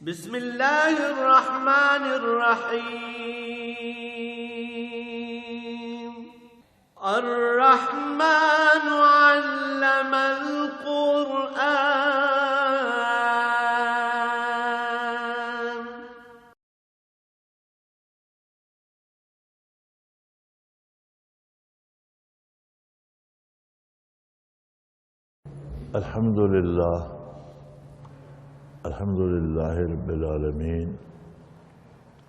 بسم الله الرحمن الرحيم. الرحمن علم القرآن. الحمد لله رب العالمين،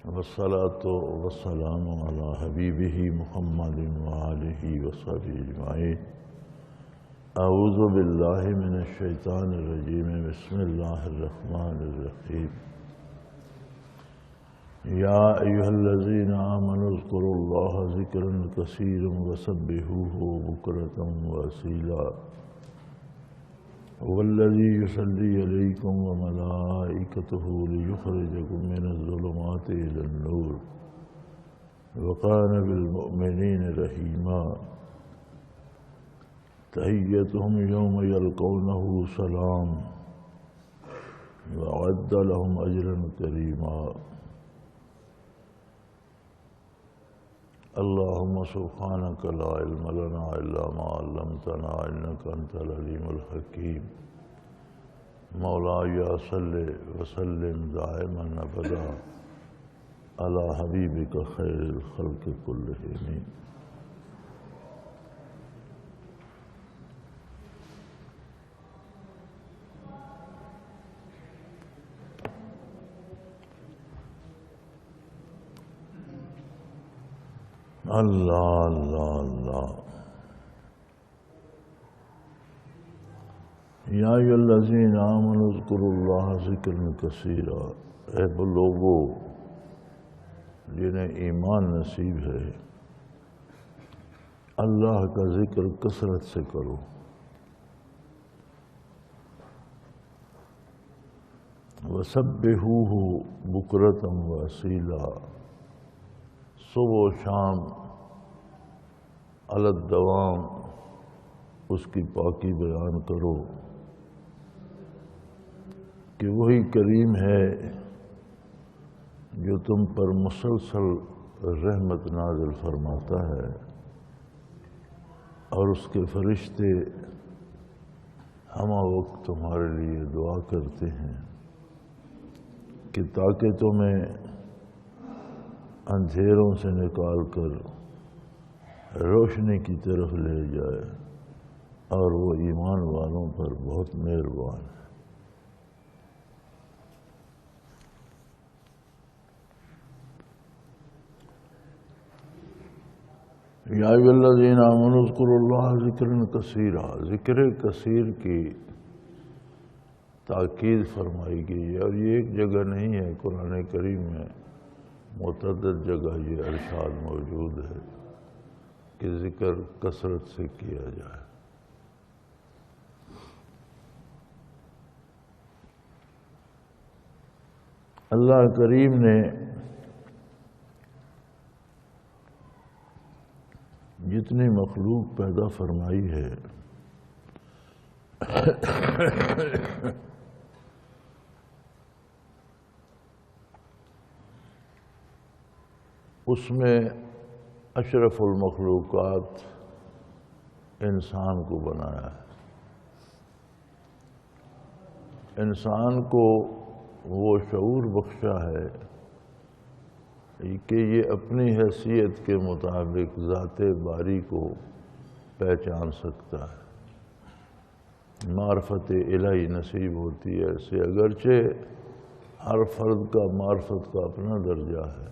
والصلاة والسلام على حبيبه محمد وآله وصحبه أجمعين. أعوذ بالله من الشيطان الرجيم. بسم الله الرحمن الرحيم. يا أيها الذين آمنوا اذكروا الله ذكرا كثيرا وسبحوه بكرة وأصيلا. والذي يصلي عليكم وملائكته ليخرجكم من الظلمات إلى النور وكان بالمؤمنين رحيما. تحيتهم يوم يلقونه سلام وأعد لهم أجرا كريما. اللهم سبحانك لا علم لنا إلا ما علمتنا إنك أنت العليم الحكيم. مولاي صل وسلم دائما أبدا على حبيبك خير الخلق كلهم. اللہ اللہ اللہ. یا ایھا الذین آمنوا اذکروا اللہ ذکرا کثیرا. اے وہ لوگو جنہیں ایمان نصیب ہے، اللہ کا ذکر کثرت سے کرو. وسبحوہ بکرۃ واصیلا. صبح و شام علی الدوام اس کی پاکی بیان کرو کہ وہی کریم ہے جو تم پر مسلسل رحمت نازل فرماتا ہے، اور اس کے فرشتے ہمہ وقت تمہارے لیے دعا کرتے ہیں کہ تاکہ تمہیں اندھیروں سے نکال کر روشنی کی طرف لے جائے، اور وہ ایمان والوں پر بہت مہربان ہے. یا ایھا الذین آمنوا اذکروا اللہ ذکرا کثیرا. ذکر کثیر کی تاکید فرمائی گئی ہے، اور یہ ایک جگہ نہیں ہے، قرآن کریم میں متعدد جگہ یہ ارشاد موجود ہے کہ ذکر کثرت سے کیا جائے. اللہ کریم نے جتنی مخلوق پیدا فرمائی ہے اس میں اشرف المخلوقات انسان کو بنایا ہے. انسان کو وہ شعور بخشا ہے کہ یہ اپنی حیثیت کے مطابق ذات باری کو پہچان سکتا ہے. معرفت الہی نصیب ہوتی ہے ایسے، اگرچہ ہر فرد کا معرفت کا اپنا درجہ ہے،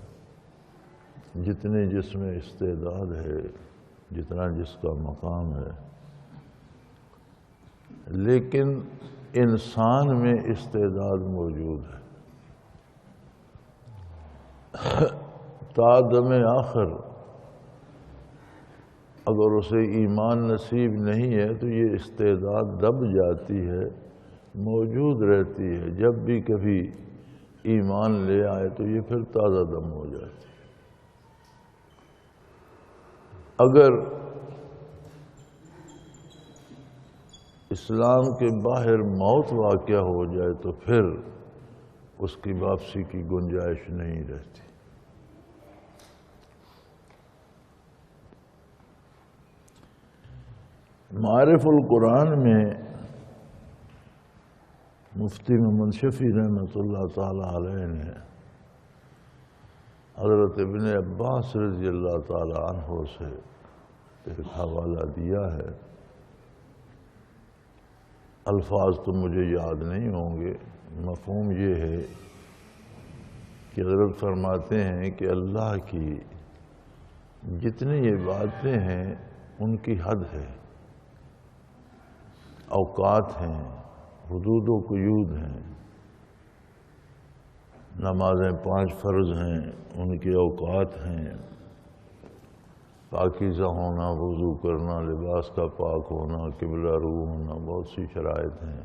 جتنی جس میں استعداد ہے، جتنا جس کا مقام ہے، لیکن انسان میں استعداد موجود ہے. تا دم آخر اگر اسے ایمان نصیب نہیں ہے تو یہ استعداد دب جاتی ہے، موجود رہتی ہے. جب بھی کبھی ایمان لے آئے تو یہ پھر تازہ دم ہو جاتی ہے. اگر اسلام کے باہر موت واقع ہو جائے تو پھر اس کی واپسی کی گنجائش نہیں رہتی۔ معارف القرآن میں مفتی محمد شفیع رحمۃ اللہ تعالی علیہ نے حضرت ابن عباس رضی اللہ تعالی عنہ سے ایک حوالہ دیا ہے، الفاظ تو مجھے یاد نہیں ہوں گے، مفہوم یہ ہے کہ حضرت فرماتے ہیں کہ اللہ کی جتنی عبادتیں ہیں ان کی حد ہے، اوقات ہیں، حدود و قیود ہیں۔ نمازیں 5 فرض ہیں، ان کے اوقات ہیں، پاکیزہ ہونا، وضو کرنا، لباس کا پاک ہونا، قبلہ رو ہونا، بہت سی شرائط ہیں۔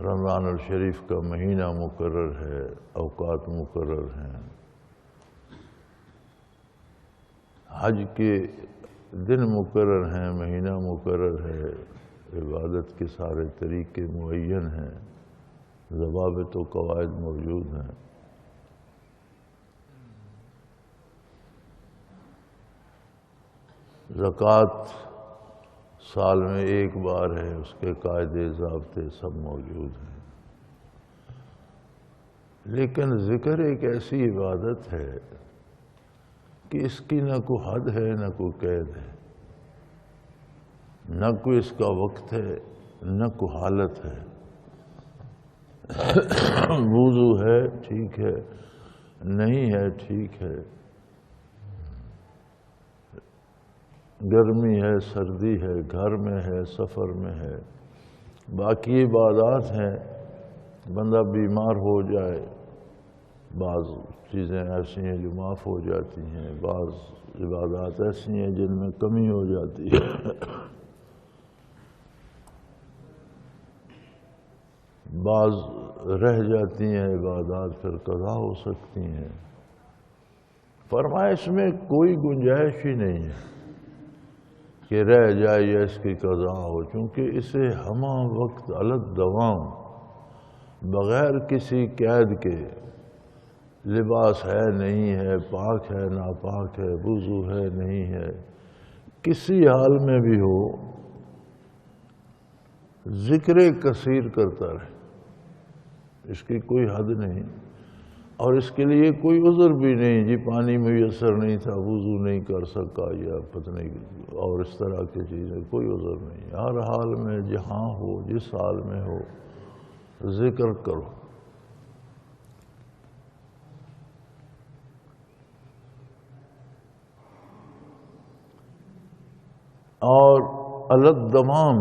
رمضان الشریف کا مہینہ مقرر ہے، اوقات مقرر ہیں۔ حج کے دن مقرر ہیں، مہینہ مقرر ہے، عبادت کے سارے طریقے معین ہیں، ضوابط و قواعد موجود ہیں۔ زکوٰۃ سال میں ایک بار ہے، اس کے قاعدے ضابطے سب موجود ہیں۔ لیکن ذکر ایک ایسی عبادت ہے کہ اس کی نہ کوئی حد ہے نہ کوئی قید ہے، نہ کوئی اس کا وقت ہے نہ کوئی حالت ہے۔ وضو ہے ٹھیک ہے، نہیں ہے ٹھیک ہے، گرمی ہے سردی ہے، گھر میں ہے سفر میں ہے۔ باقی عبادات ہیں، بندہ بیمار ہو جائے، بعض چیزیں ایسی ہیں جو معاف ہو جاتی ہیں، بعض عبادات ایسی ہیں جن میں کمی ہو جاتی ہے، بعض رہ جاتی ہیں عبادات، پھر قضا ہو سکتی ہیں۔ فرمایا اس میں کوئی گنجائش ہی نہیں ہے کہ رہ جائے یا اس کی قضا ہو، چونکہ اسے ہمہ وقت الگ دوام بغیر کسی قید کے، لباس ہے نہیں ہے، پاک ہے ناپاک ہے، وضو ہے نہیں ہے، کسی حال میں بھی ہو ذکر کثیر کرتا رہے، اس کی کوئی حد نہیں، اور اس کے لیے کوئی عذر بھی نہیں، جی پانی میسر نہیں تھا، وضو نہیں کر سکا، یا پتہ نہیں اور اس طرح کی چیزیں، کوئی عذر نہیں۔ ہر حال میں جہاں ہو، جس حال میں ہو، ذکر کرو۔ اور الگ دمام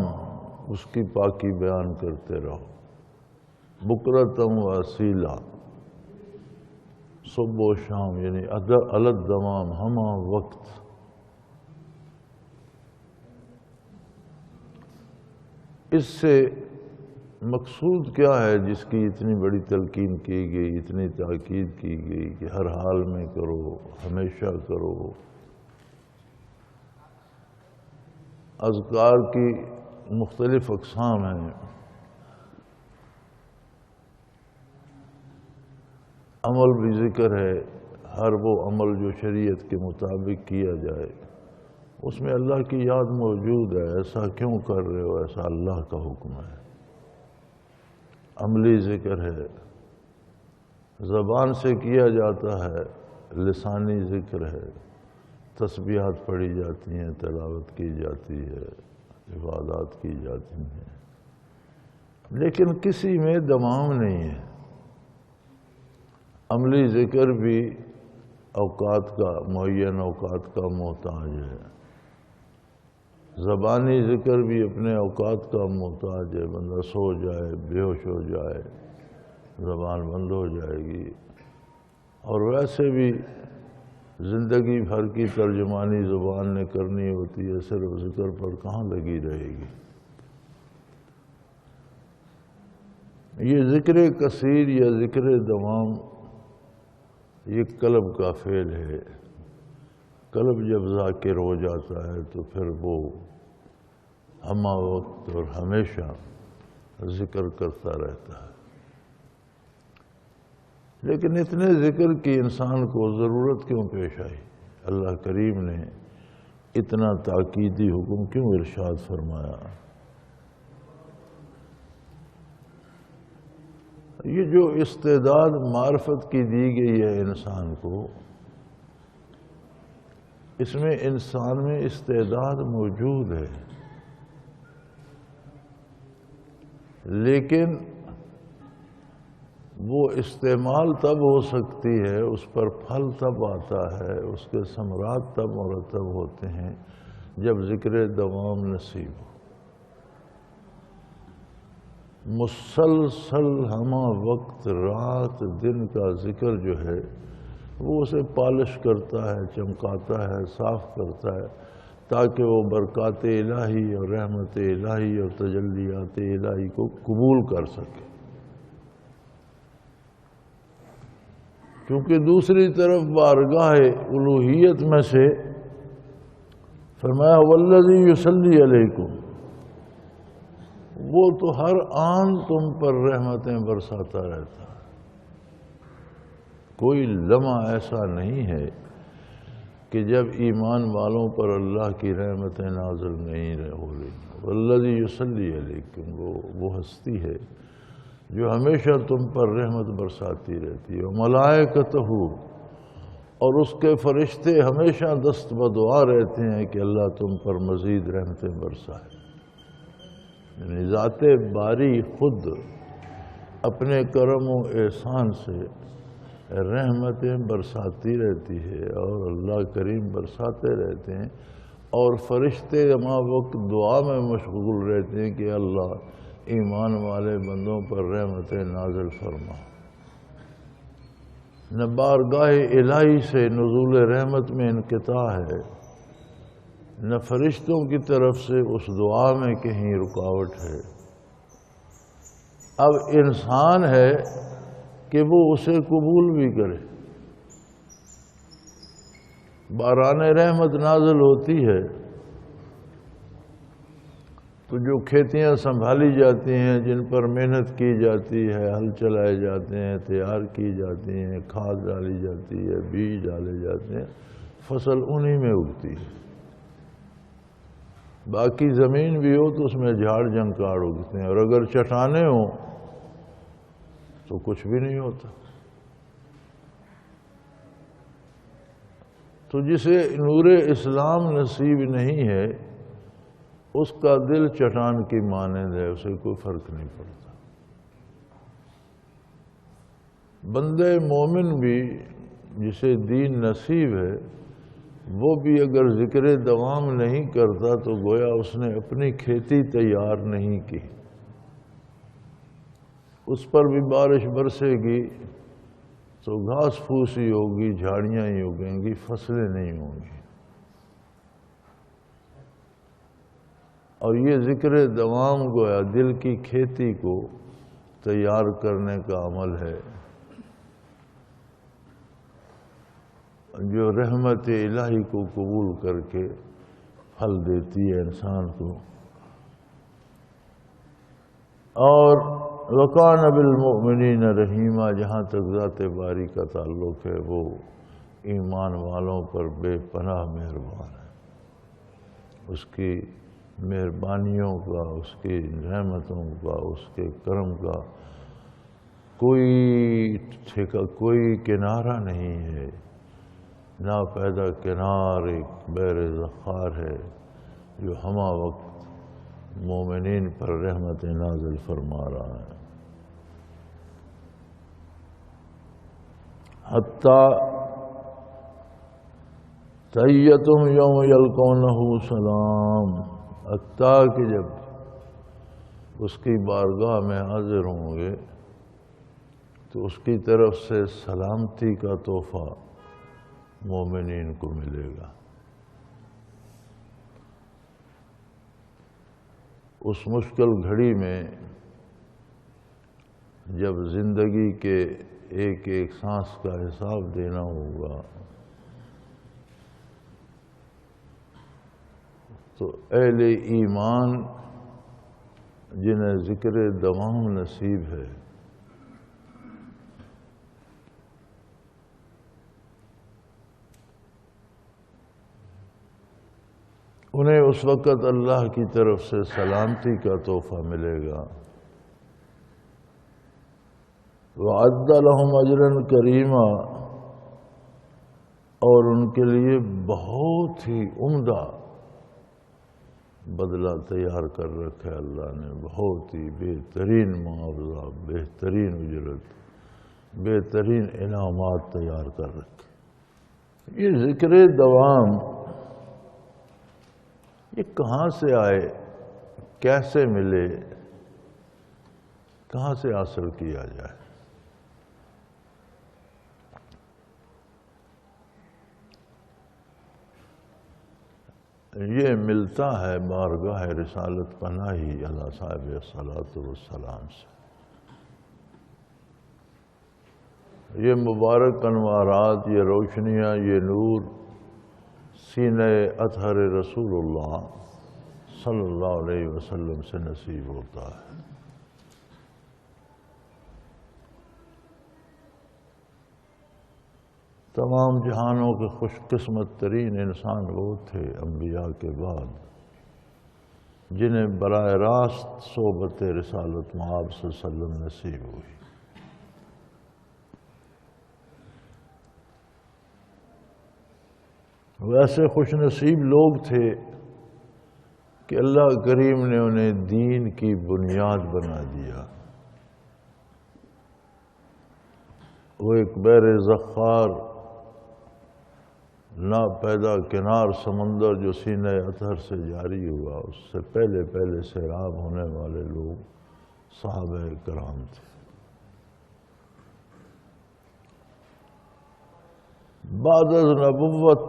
اس کی پاکی بیان کرتے رہو، بکرتم و اصیلا، صبح و شام، یعنی الگ دمام، ہمہ وقت۔ اس سے مقصود کیا ہے جس کی اتنی بڑی تلقین کی گئی، اتنی تاکید کی گئی کہ ہر حال میں کرو، ہمیشہ کرو۔ اذکار کی مختلف اقسام ہیں، عمل بھی ذکر ہے، ہر وہ عمل جو شریعت کے مطابق کیا جائے اس میں اللہ کی یاد موجود ہے، ایسا کیوں کر رہے ہو، ایسا اللہ کا حکم ہے۔ عملی ذکر ہے، زبان سے کیا جاتا ہے، لسانی ذکر ہے، تسبیحات پڑھی جاتی ہیں، تلاوت کی جاتی ہے، عبادات کی جاتی ہیں، لیکن کسی میں دوام نہیں ہے۔ عملی ذکر بھی اوقات کا، معین اوقات کا محتاج ہے، زبانی ذکر بھی اپنے اوقات کا محتاج ہے، بندہ سو جائے، بے ہوش ہو جائے، زبان بند ہو جائے گی، اور ویسے بھی زندگی بھر کی ترجمانی زبان نے کرنی ہوتی ہے، صرف ذکر پر کہاں لگی رہے گی۔ یہ ذکر کثیر یا ذکر دوام یہ قلب کا فعل ہے۔ قلب جب ذاکر ہو جاتا ہے تو پھر وہ ہمہ وقت اور ہمیشہ ذکر کرتا رہتا ہے۔ لیکن اتنے ذکر کی انسان کو ضرورت کیوں پیش آئی؟ اللہ کریم نے اتنا تاکیدی حکم کیوں ارشاد فرمایا؟ یہ جو استعداد معرفت کی دی گئی ہے انسان کو، اس میں انسان میں استعداد موجود ہے، لیکن وہ استعمال تب ہو سکتی ہے، اس پر پھل تب آتا ہے، اس کے ثمرات تب مرتب ہوتے ہیں جب ذکر دوام نصیب ہو۔ مسلسل ہمہ وقت رات دن کا ذکر جو ہے وہ اسے پالش کرتا ہے، چمکاتا ہے، صاف کرتا ہے، تاکہ وہ برکات الہی اور رحمت الہی اور تجلیات الہی کو قبول کر سکے۔ کیونکہ دوسری طرف بارگاہ الوہیت میں سے فرمایا والذی یصلی علیکم، وہ تو ہر آن تم پر رحمتیں برساتا رہتا ہے۔ کوئی لمحہ ایسا نہیں ہے کہ جب ایمان والوں پر اللہ کی رحمتیں نازل نہیں ہو رہی۔ والذی یصلی علیکم، وہ ہستی ہے جو ہمیشہ تم پر رحمت برساتی رہتی ہے۔ ملائکتہ، اور اس کے فرشتے ہمیشہ دست بدعا رہتے ہیں کہ اللہ تم پر مزید رحمتیں برسائے۔ یعنی ذات باری خود اپنے کرم و احسان سے رحمتیں برساتی رہتی ہے اور اللہ کریم برساتے رہتے ہیں، اور فرشتے ہمہ وقت دعا میں مشغول رہتے ہیں کہ اللہ ایمان والے بندوں پر رحمتیں نازل فرما۔ نہ بارگاہ الہی سے نزول رحمت میں انقطاع ہے، نہ فرشتوں کی طرف سے اس دعا میں کہیں رکاوٹ ہے۔ اب انسان ہے کہ وہ اسے قبول بھی کرے۔ باران رحمت نازل ہوتی ہے تو جو کھیتیاں سنبھالی جاتی ہیں، جن پر محنت کی جاتی ہے، ہل چلائے جاتے ہیں، تیار کی جاتی ہیں، کھاد ڈالی جاتی ہے، بیج ڈالے جاتے ہیں، فصل انہی میں اگتی ہے۔ باقی زمین بھی ہو تو اس میں جھاڑ جھنکاڑ اگتے ہیں، اور اگر چٹانیں ہوں تو کچھ بھی نہیں ہوتا۔ تو جسے نور اسلام نصیب نہیں ہے اس کا دل چٹان کی مانند ہے، اسے کوئی فرق نہیں پڑتا۔ بندے مومن بھی جسے دین نصیب ہے، وہ بھی اگر ذکر دوام نہیں کرتا تو گویا اس نے اپنی کھیتی تیار نہیں کی۔ اس پر بھی بارش برسے گی تو گھاس پھوس ہی ہوگی، جھاڑیاں ہی اگیں گی، فصلیں نہیں ہوں گی۔ اور یہ ذکر دوام گویا دل کی کھیتی کو تیار کرنے کا عمل ہے، جو رحمت الہی کو قبول کر کے پھل دیتی ہے انسان کو۔ اور وَكَانَ بِالْمُؤْمِنِينَ رَحِيمًا، جہاں تک ذات باری کا تعلق ہے وہ ایمان والوں پر بے پناہ مہربان ہے۔ اس کی مہربانیوں کا، اس کی رحمتوں کا، اس کے کرم کا کوئی کنارہ نہیں ہے۔ ناپیدا کنار ایک بیر ذخار ہے جو ہمہ وقت مومنین پر رحمت نازل فرما رہا ہے۔ حتیٰ تحیتہم یوم یلقونہ سلام، حتیٰ کہ جب اس کی بارگاہ میں حاضر ہوں گے تو اس کی طرف سے سلامتی کا تحفہ مومنین کو ملے گا۔ اس مشکل گھڑی میں جب زندگی کے ایک ایک سانس کا حساب دینا ہوگا تو اہل ایمان جنہیں ذکر دوام نصیب ہے انہیں اس وقت اللہ کی طرف سے سلامتی کا تحفہ ملے گا۔ وَأَعَدَّ لَهُمْ أَجْرًا كَرِيمًا، اور ان کے لیے بہت ہی عمدہ بدلہ تیار کر رکھا ہے اللہ نے، بہت ہی بہترین معاوضہ، بہترین اجرت، بہترین انعامات تیار کر رکھے۔ یہ ذکر دوام یہ کہاں سے آئے، کیسے ملے، کہاں سے حاصل کیا جائے؟ یہ ملتا ہے بارگاہ رسالت پناہی علی صاحب الصلاۃ والسلام سے۔ یہ مبارک انوارات، یہ روشنیاں، یہ نور سینہ اطہر رسول اللہ صلی اللہ علیہ وسلم سے نصیب ہوتا ہے۔ تمام جہانوں کے خوش قسمت ترین انسان وہ تھے انبیاء کے بعد جنہیں براہ راست صحبت رسالت مآب صلی اللہ علیہ وسلم نصیب ہوئی۔ ویسے خوش نصیب لوگ تھے کہ اللہ کریم نے انہیں دین کی بنیاد بنا دیا۔ وہ ایک بحر زخار، نا پیدا کنار سمندر جو سینہ اطہر سے جاری ہوا، اس سے پہلے سیراب ہونے والے لوگ صحابہ کرام تھے۔ بعد از نبوت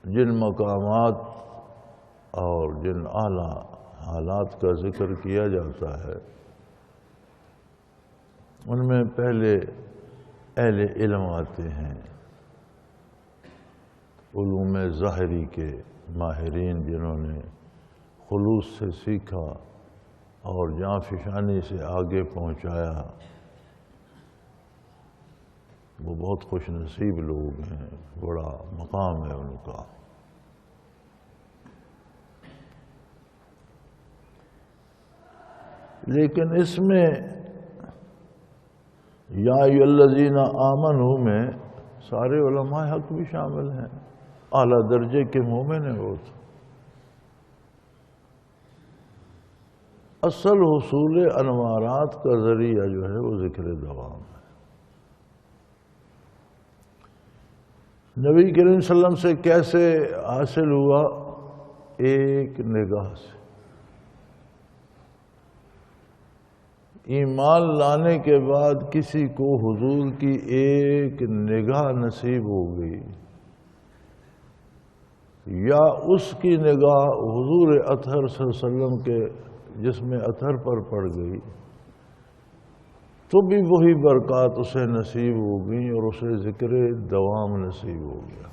جن مقامات اور جن اعلیٰ حالات کا ذکر کیا جاتا ہے ان میں پہلے اہل علم آتے ہیں، علوم ظاہری کے ماہرین جنہوں نے خلوص سے سیکھا اور جاں فشانی سے آگے پہنچایا، وہ بہت خوش نصیب لوگ ہیں، بڑا مقام ہے ان کا۔ لیکن اس میں یا ایھا الذین آمنوا میں سارے علماء حق بھی شامل ہیں، اعلیٰ درجے کے مومن ہیں وہ تو۔ اصل حصول انوارات کا ذریعہ جو ہے وہ ذکر دوام ہے۔ نبی کریم صلی اللہ علیہ وسلم سے کیسے حاصل ہوا؟ ایک نگاہ سے۔ ایمان لانے کے بعد کسی کو حضور کی ایک نگاہ نصیب ہو گئی یا اس کی نگاہ حضور اطہر صلی اللہ علیہ وسلم کے جسم اطہر پر پڑ گئی تو بھی وہی برکات اسے نصیب ہو گئی اور اسے ذکر دوام نصیب ہو گیا۔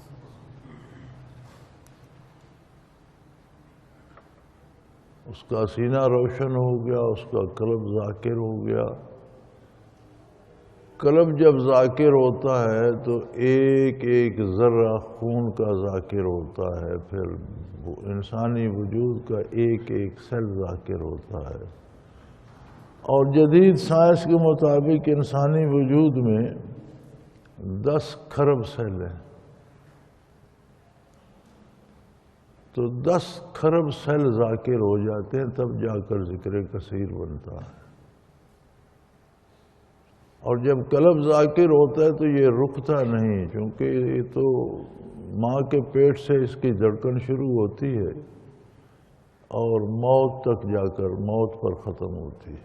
اس کا سینہ روشن ہو گیا، اس کا قلب ذاکر ہو گیا۔ قلب جب ذاکر ہوتا ہے تو ایک ایک ذرہ خون کا ذاکر ہوتا ہے، پھر انسانی وجود کا ایک ایک سیل ذاکر ہوتا ہے۔ اور جدید سائنس کے مطابق انسانی وجود میں 10 کھرب سیل ہیں، تو 10 کھرب سیل ذاکر ہو جاتے ہیں تب جا کر ذکر کثیر بنتا ہے۔ اور جب قلب ذاکر ہوتا ہے تو یہ رکتا نہیں، کیونکہ یہ تو ماں کے پیٹ سے اس کی دھڑکن شروع ہوتی ہے اور موت تک جا کر موت پر ختم ہوتی ہے۔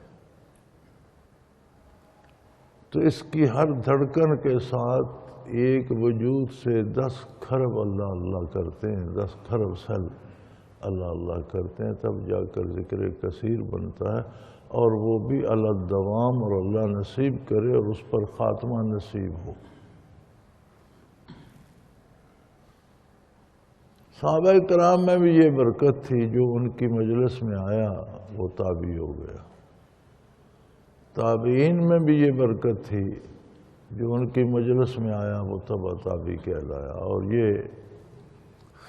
تو اس کی ہر دھڑکن کے ساتھ ایک وجود سے 10 کھرب اللہ اللہ کرتے ہیں، 10 کھرب سیل اللہ اللہ کرتے ہیں، تب جا کر ذکر کثیر بنتا ہے، اور وہ بھی علی الدوام، اور اللہ نصیب کرے اور اس پر خاتمہ نصیب ہو۔ صحابہ کرام میں بھی یہ برکت تھی، جو ان کی مجلس میں آیا وہ تابعی ہو گیا۔ تابعین میں بھی یہ برکت تھی جو ان کی مجلس میں آیا وہ تبع تابعی کہلایا، اور یہ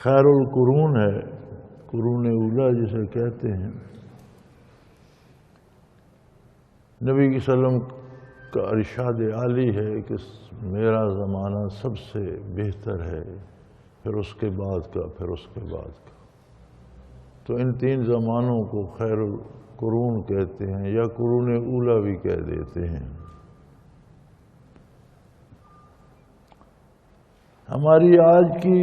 خیر القرون ہے، قرون اولا جسے کہتے ہیں۔ نبی کی صلی اللہ علیہ وسلم کا ارشاد عالی ہے کہ میرا زمانہ سب سے بہتر ہے، پھر اس کے بعد کا، پھر اس کے بعد کا۔ تو ان تین زمانوں کو خیر القرون کہتے ہیں، یا قرون اولا بھی کہہ دیتے ہیں۔ ہماری آج کی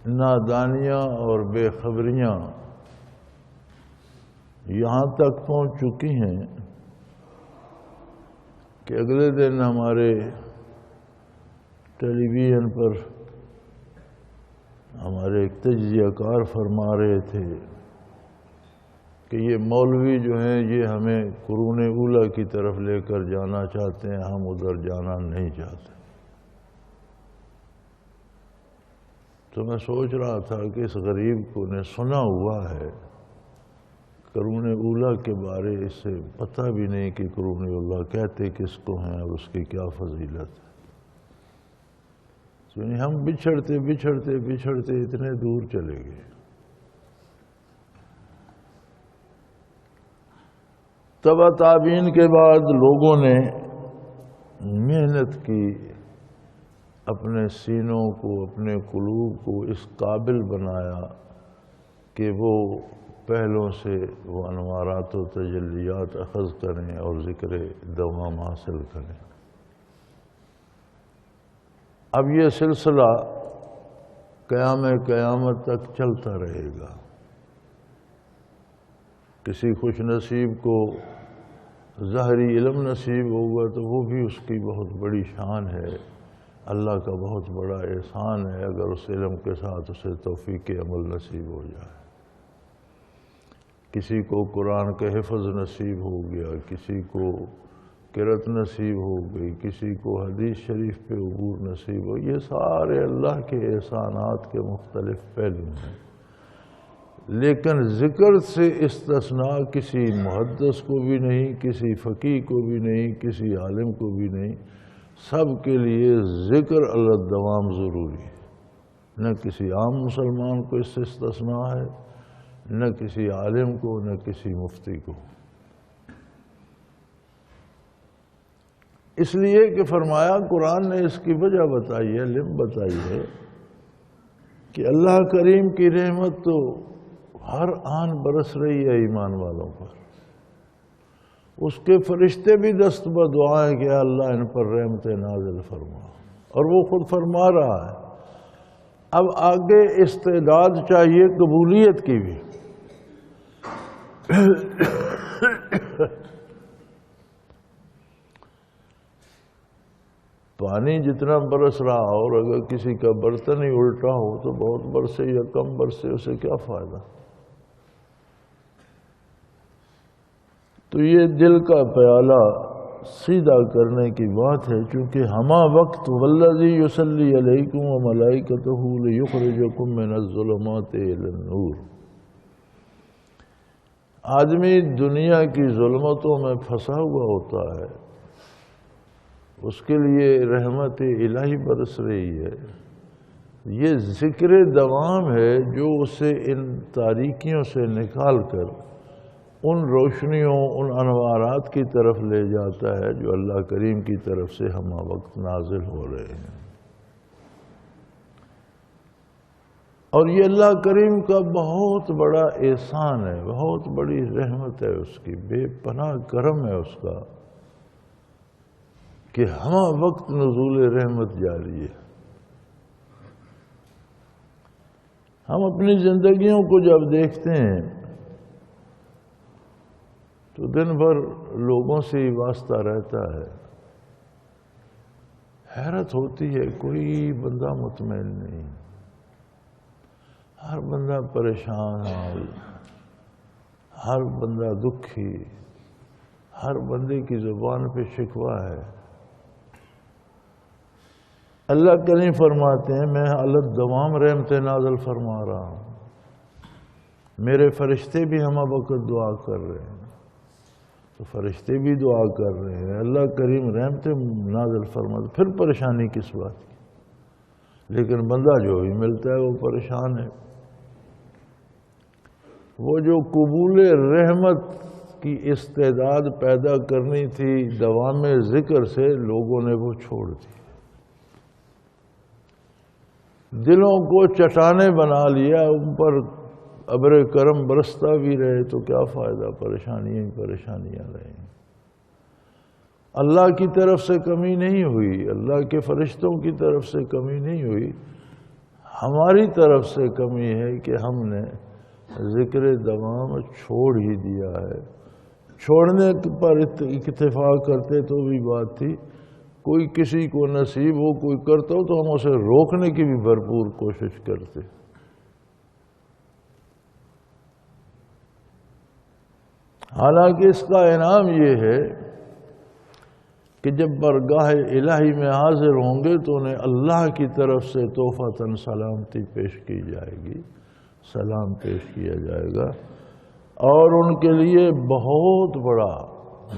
نادانیاں اور بے خبریاں یہاں تک پہنچ چکی ہیں کہ اگلے دن ہمارے ٹیلی ویژن پر ہمارے ایک تجزیہ کار فرما رہے تھے کہ یہ مولوی جو ہیں یہ ہمیں قرون اولا کی طرف لے کر جانا چاہتے ہیں، ہم ادھر جانا نہیں چاہتے۔ تو میں سوچ رہا تھا کہ اس غریب کو نے سنا ہوا ہے قرون اولا کے بارے، اس سے پتہ بھی نہیں کہ قرون اولا کہتے کس کو ہیں اور اس کی کیا فضیلت ہے۔ یعنی ہم بچھڑتے بچھڑتے بچھڑتے اتنے دور چلے گئے۔ تبع تابعین کے بعد لوگوں نے محنت کی، اپنے سینوں کو، اپنے قلوب کو اس قابل بنایا کہ وہ پہلوں سے وہ انوارات و تجلیات اخذ کریں اور ذکر دوام حاصل کریں۔ اب یہ سلسلہ قیامت تک چلتا رہے گا۔ کسی خوش نصیب کو ظاہری علم نصیب ہوگا تو وہ بھی اس کی بہت بڑی شان ہے، اللہ کا بہت بڑا احسان ہے اگر اس علم کے ساتھ اسے توفیق عمل نصیب ہو جائے۔ کسی کو قرآن کا حفظ نصیب ہو گیا، کسی کو قرأت نصیب ہو گئی، کسی کو حدیث شریف پہ عبور نصیب ہو، یہ سارے اللہ کے احسانات کے مختلف پہلو ہیں۔ لیکن ذکر سے استثناء کسی محدث کو بھی نہیں، کسی فقیہ کو بھی نہیں، کسی عالم کو بھی نہیں، سب کے لیے ذکر علی الدوام ضروری ہے۔ نہ کسی عام مسلمان کو اس سے استثناء ہے، نہ کسی عالم کو، نہ کسی مفتی کو۔ اس لیے کہ فرمایا قرآن نے اس کی وجہ بتائی ہے، علم بتائی ہے کہ اللہ کریم کی رحمت تو ہر آن برس رہی ہے ایمان والوں پر۔ اس کے فرشتے بھی دست بدعائیں کہ اللہ ان پر رحمت نازل فرما، اور وہ خود فرما رہا ہے۔ اب آگے استعداد چاہیے قبولیت کی بھی۔ پانی جتنا برس رہا ہو اور اگر کسی کا برتن ہی الٹا ہو تو بہت برسے یا کم برسے اسے کیا فائدہ؟ تو یہ دل کا پیالہ سیدھا کرنے کی بات ہے، چونکہ ہمہ وقت والذی یصلی علیکم وملائکتہ لیخرجکم من الظلمات الی النور۔ آدمی دنیا کی ظلمتوں میں پھنسا ہوا ہوتا ہے، اس کے لیے رحمت الہی برس رہی ہے۔ یہ ذکر دوام ہے جو اسے ان تاریکیوں سے نکال کر ان روشنیوں، ان انوارات کی طرف لے جاتا ہے جو اللہ کریم کی طرف سے ہمہ وقت نازل ہو رہے ہیں۔ اور یہ اللہ کریم کا بہت بڑا احسان ہے، بہت بڑی رحمت ہے اس کی، بے پناہ کرم ہے اس کا کہ ہمہ وقت نزول رحمت جاری ہے۔ ہم اپنی زندگیوں کو جب دیکھتے ہیں تو دن بھر لوگوں سے ہی واسطہ رہتا ہے، حیرت ہوتی ہے کوئی بندہ مطمئن نہیں، ہر بندہ پریشان حال، ہر بندہ دکھی، ہر بندے کی زبان پہ شکوہ ہے۔ اللہ کریم فرماتے ہیں میں علی الدوام رحمت نازل فرما رہا ہوں، میرے فرشتے بھی ہمہ وقت دعا کر رہے ہیں، تو فرشتے بھی دعا کر رہے ہیں، اللہ کریم رحمتیں نازل فرما، پھر پریشانی کس بات کی؟ لیکن بندہ جو بھی ملتا ہے وہ پریشان ہے۔ وہ جو قبول رحمت کی استعداد پیدا کرنی تھی دوام ذکر سے، لوگوں نے وہ چھوڑ دی، دلوں کو چٹانیں بنا لیا، ان پر ابر کرم برستا بھی رہے تو کیا فائدہ، پریشانیاں ہی پریشانیاں رہیں۔ اللہ کی طرف سے کمی نہیں ہوئی، اللہ کے فرشتوں کی طرف سے کمی نہیں ہوئی، ہماری طرف سے کمی ہے کہ ہم نے ذکر دوام چھوڑ ہی دیا ہے۔ چھوڑنے پر اکتفا کرتے تو بھی بات تھی، کوئی کسی کو نصیب ہو کوئی کرتا ہو تو ہم اسے روکنے کی بھی بھرپور کوشش کرتے۔ حالانکہ اس کا انعام یہ ہے کہ جب برگاہ الہی میں حاضر ہوں گے تو انہیں اللہ کی طرف سے تحفتاً سلامتی پیش کی جائے گی، سلام پیش کیا جائے گا، اور ان کے لیے بہت بڑا،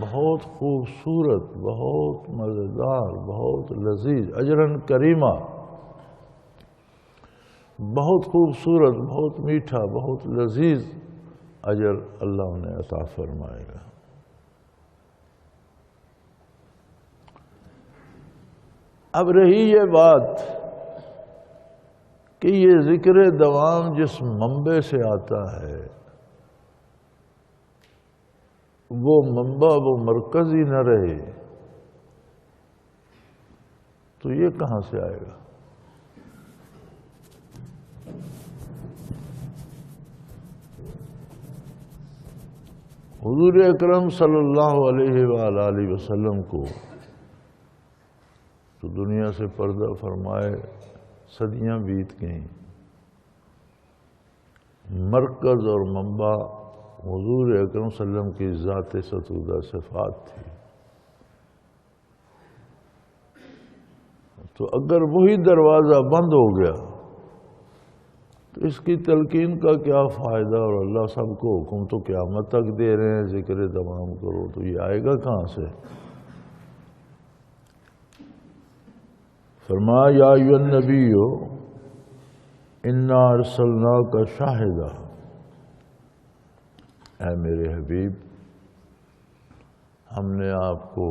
بہت خوبصورت، بہت مزیدار، بہت لذیذ اجراً کریمہ، بہت خوبصورت، بہت میٹھا، بہت لذیذ اجر اللہ انہیں عطا فرمائے گا۔ اب رہی یہ بات کہ یہ ذکر دوام جس منبع سے آتا ہے وہ منبع وہ مرکزی نہ رہے تو یہ کہاں سے آئے گا؟ حضور اکرم صلی اللہ علیہ وآلہ وسلم کو تو دنیا سے پردہ فرمائے صدیاں بیت گئیں، مرکز اور منبع حضور اکرم صلی اللہ علیہ وسلم کی ذات ستودہ صفات تھی۔ تو اگر وہی دروازہ بند ہو گیا تو اس کی تلقین کا کیا فائدہ؟ اور اللہ سب کو حکم تو قیامت تک دے رہے ہیں ذکر دوام کرو، تو یہ آئے گا کہاں سے؟ فرمایا یا ایھا النبی انا ارسلناک شاہدا، اے میرے حبیب ہم نے آپ کو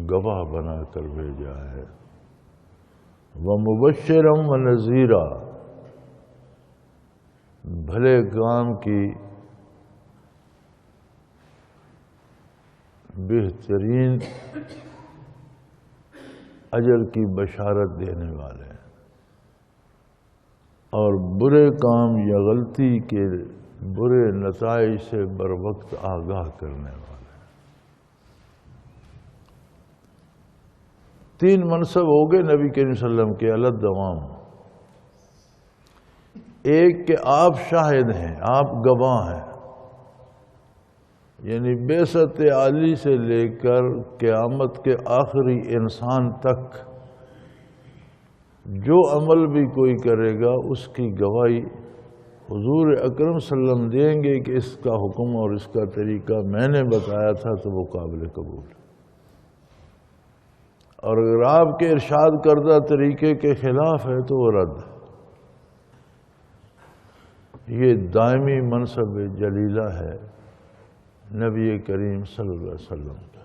گواہ بنا کر بھیجا ہے، ومبشرا ونذیرا، بھلے کام کی بہترین اجر کی بشارت دینے والے ہیں، اور برے کام یا غلطی کے برے نتائج سے بر وقت آگاہ کرنے والے ہیں۔ 3 منصب ہو گئے نبی کریم صلی اللہ علیہ وسلم کے علی الدوام۔ ایک کہ آپ شاہد ہیں، آپ گواہ ہیں، یعنی بعثت عالی سے لے کر قیامت کے آخری انسان تک جو عمل بھی کوئی کرے گا اس کی گواہی حضور اکرم صلی اللہ علیہ وسلم دیں گے کہ اس کا حکم اور اس کا طریقہ میں نے بتایا تھا تو وہ قابل قبول ہے، اور اگر آپ کے ارشاد کردہ طریقے کے خلاف ہے تو وہ رد ہے۔ یہ دائمی منصب جلیلہ ہے نبی کریم صلی اللہ علیہ وسلم کا۔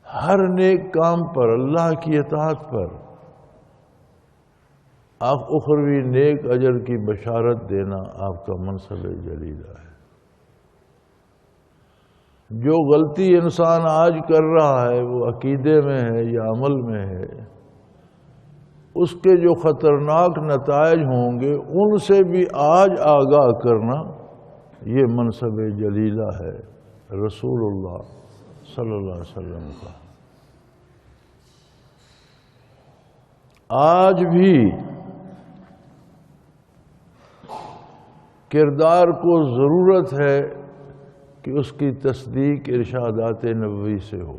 ہر نیک کام پر، اللہ کی اطاعت پر آپ اخروی نیک اجر کی بشارت دینا آپ کا منصب جلیلہ ہے۔ جو غلطی انسان آج کر رہا ہے وہ عقیدے میں ہے یا عمل میں ہے، اس کے جو خطرناک نتائج ہوں گے ان سے بھی آج آگاہ کرنا یہ منصب جلیلہ ہے رسول اللہ صلی اللہ علیہ وسلم کا۔ آج بھی کردار کو ضرورت ہے کہ اس کی تصدیق ارشادات نبوی سے ہو۔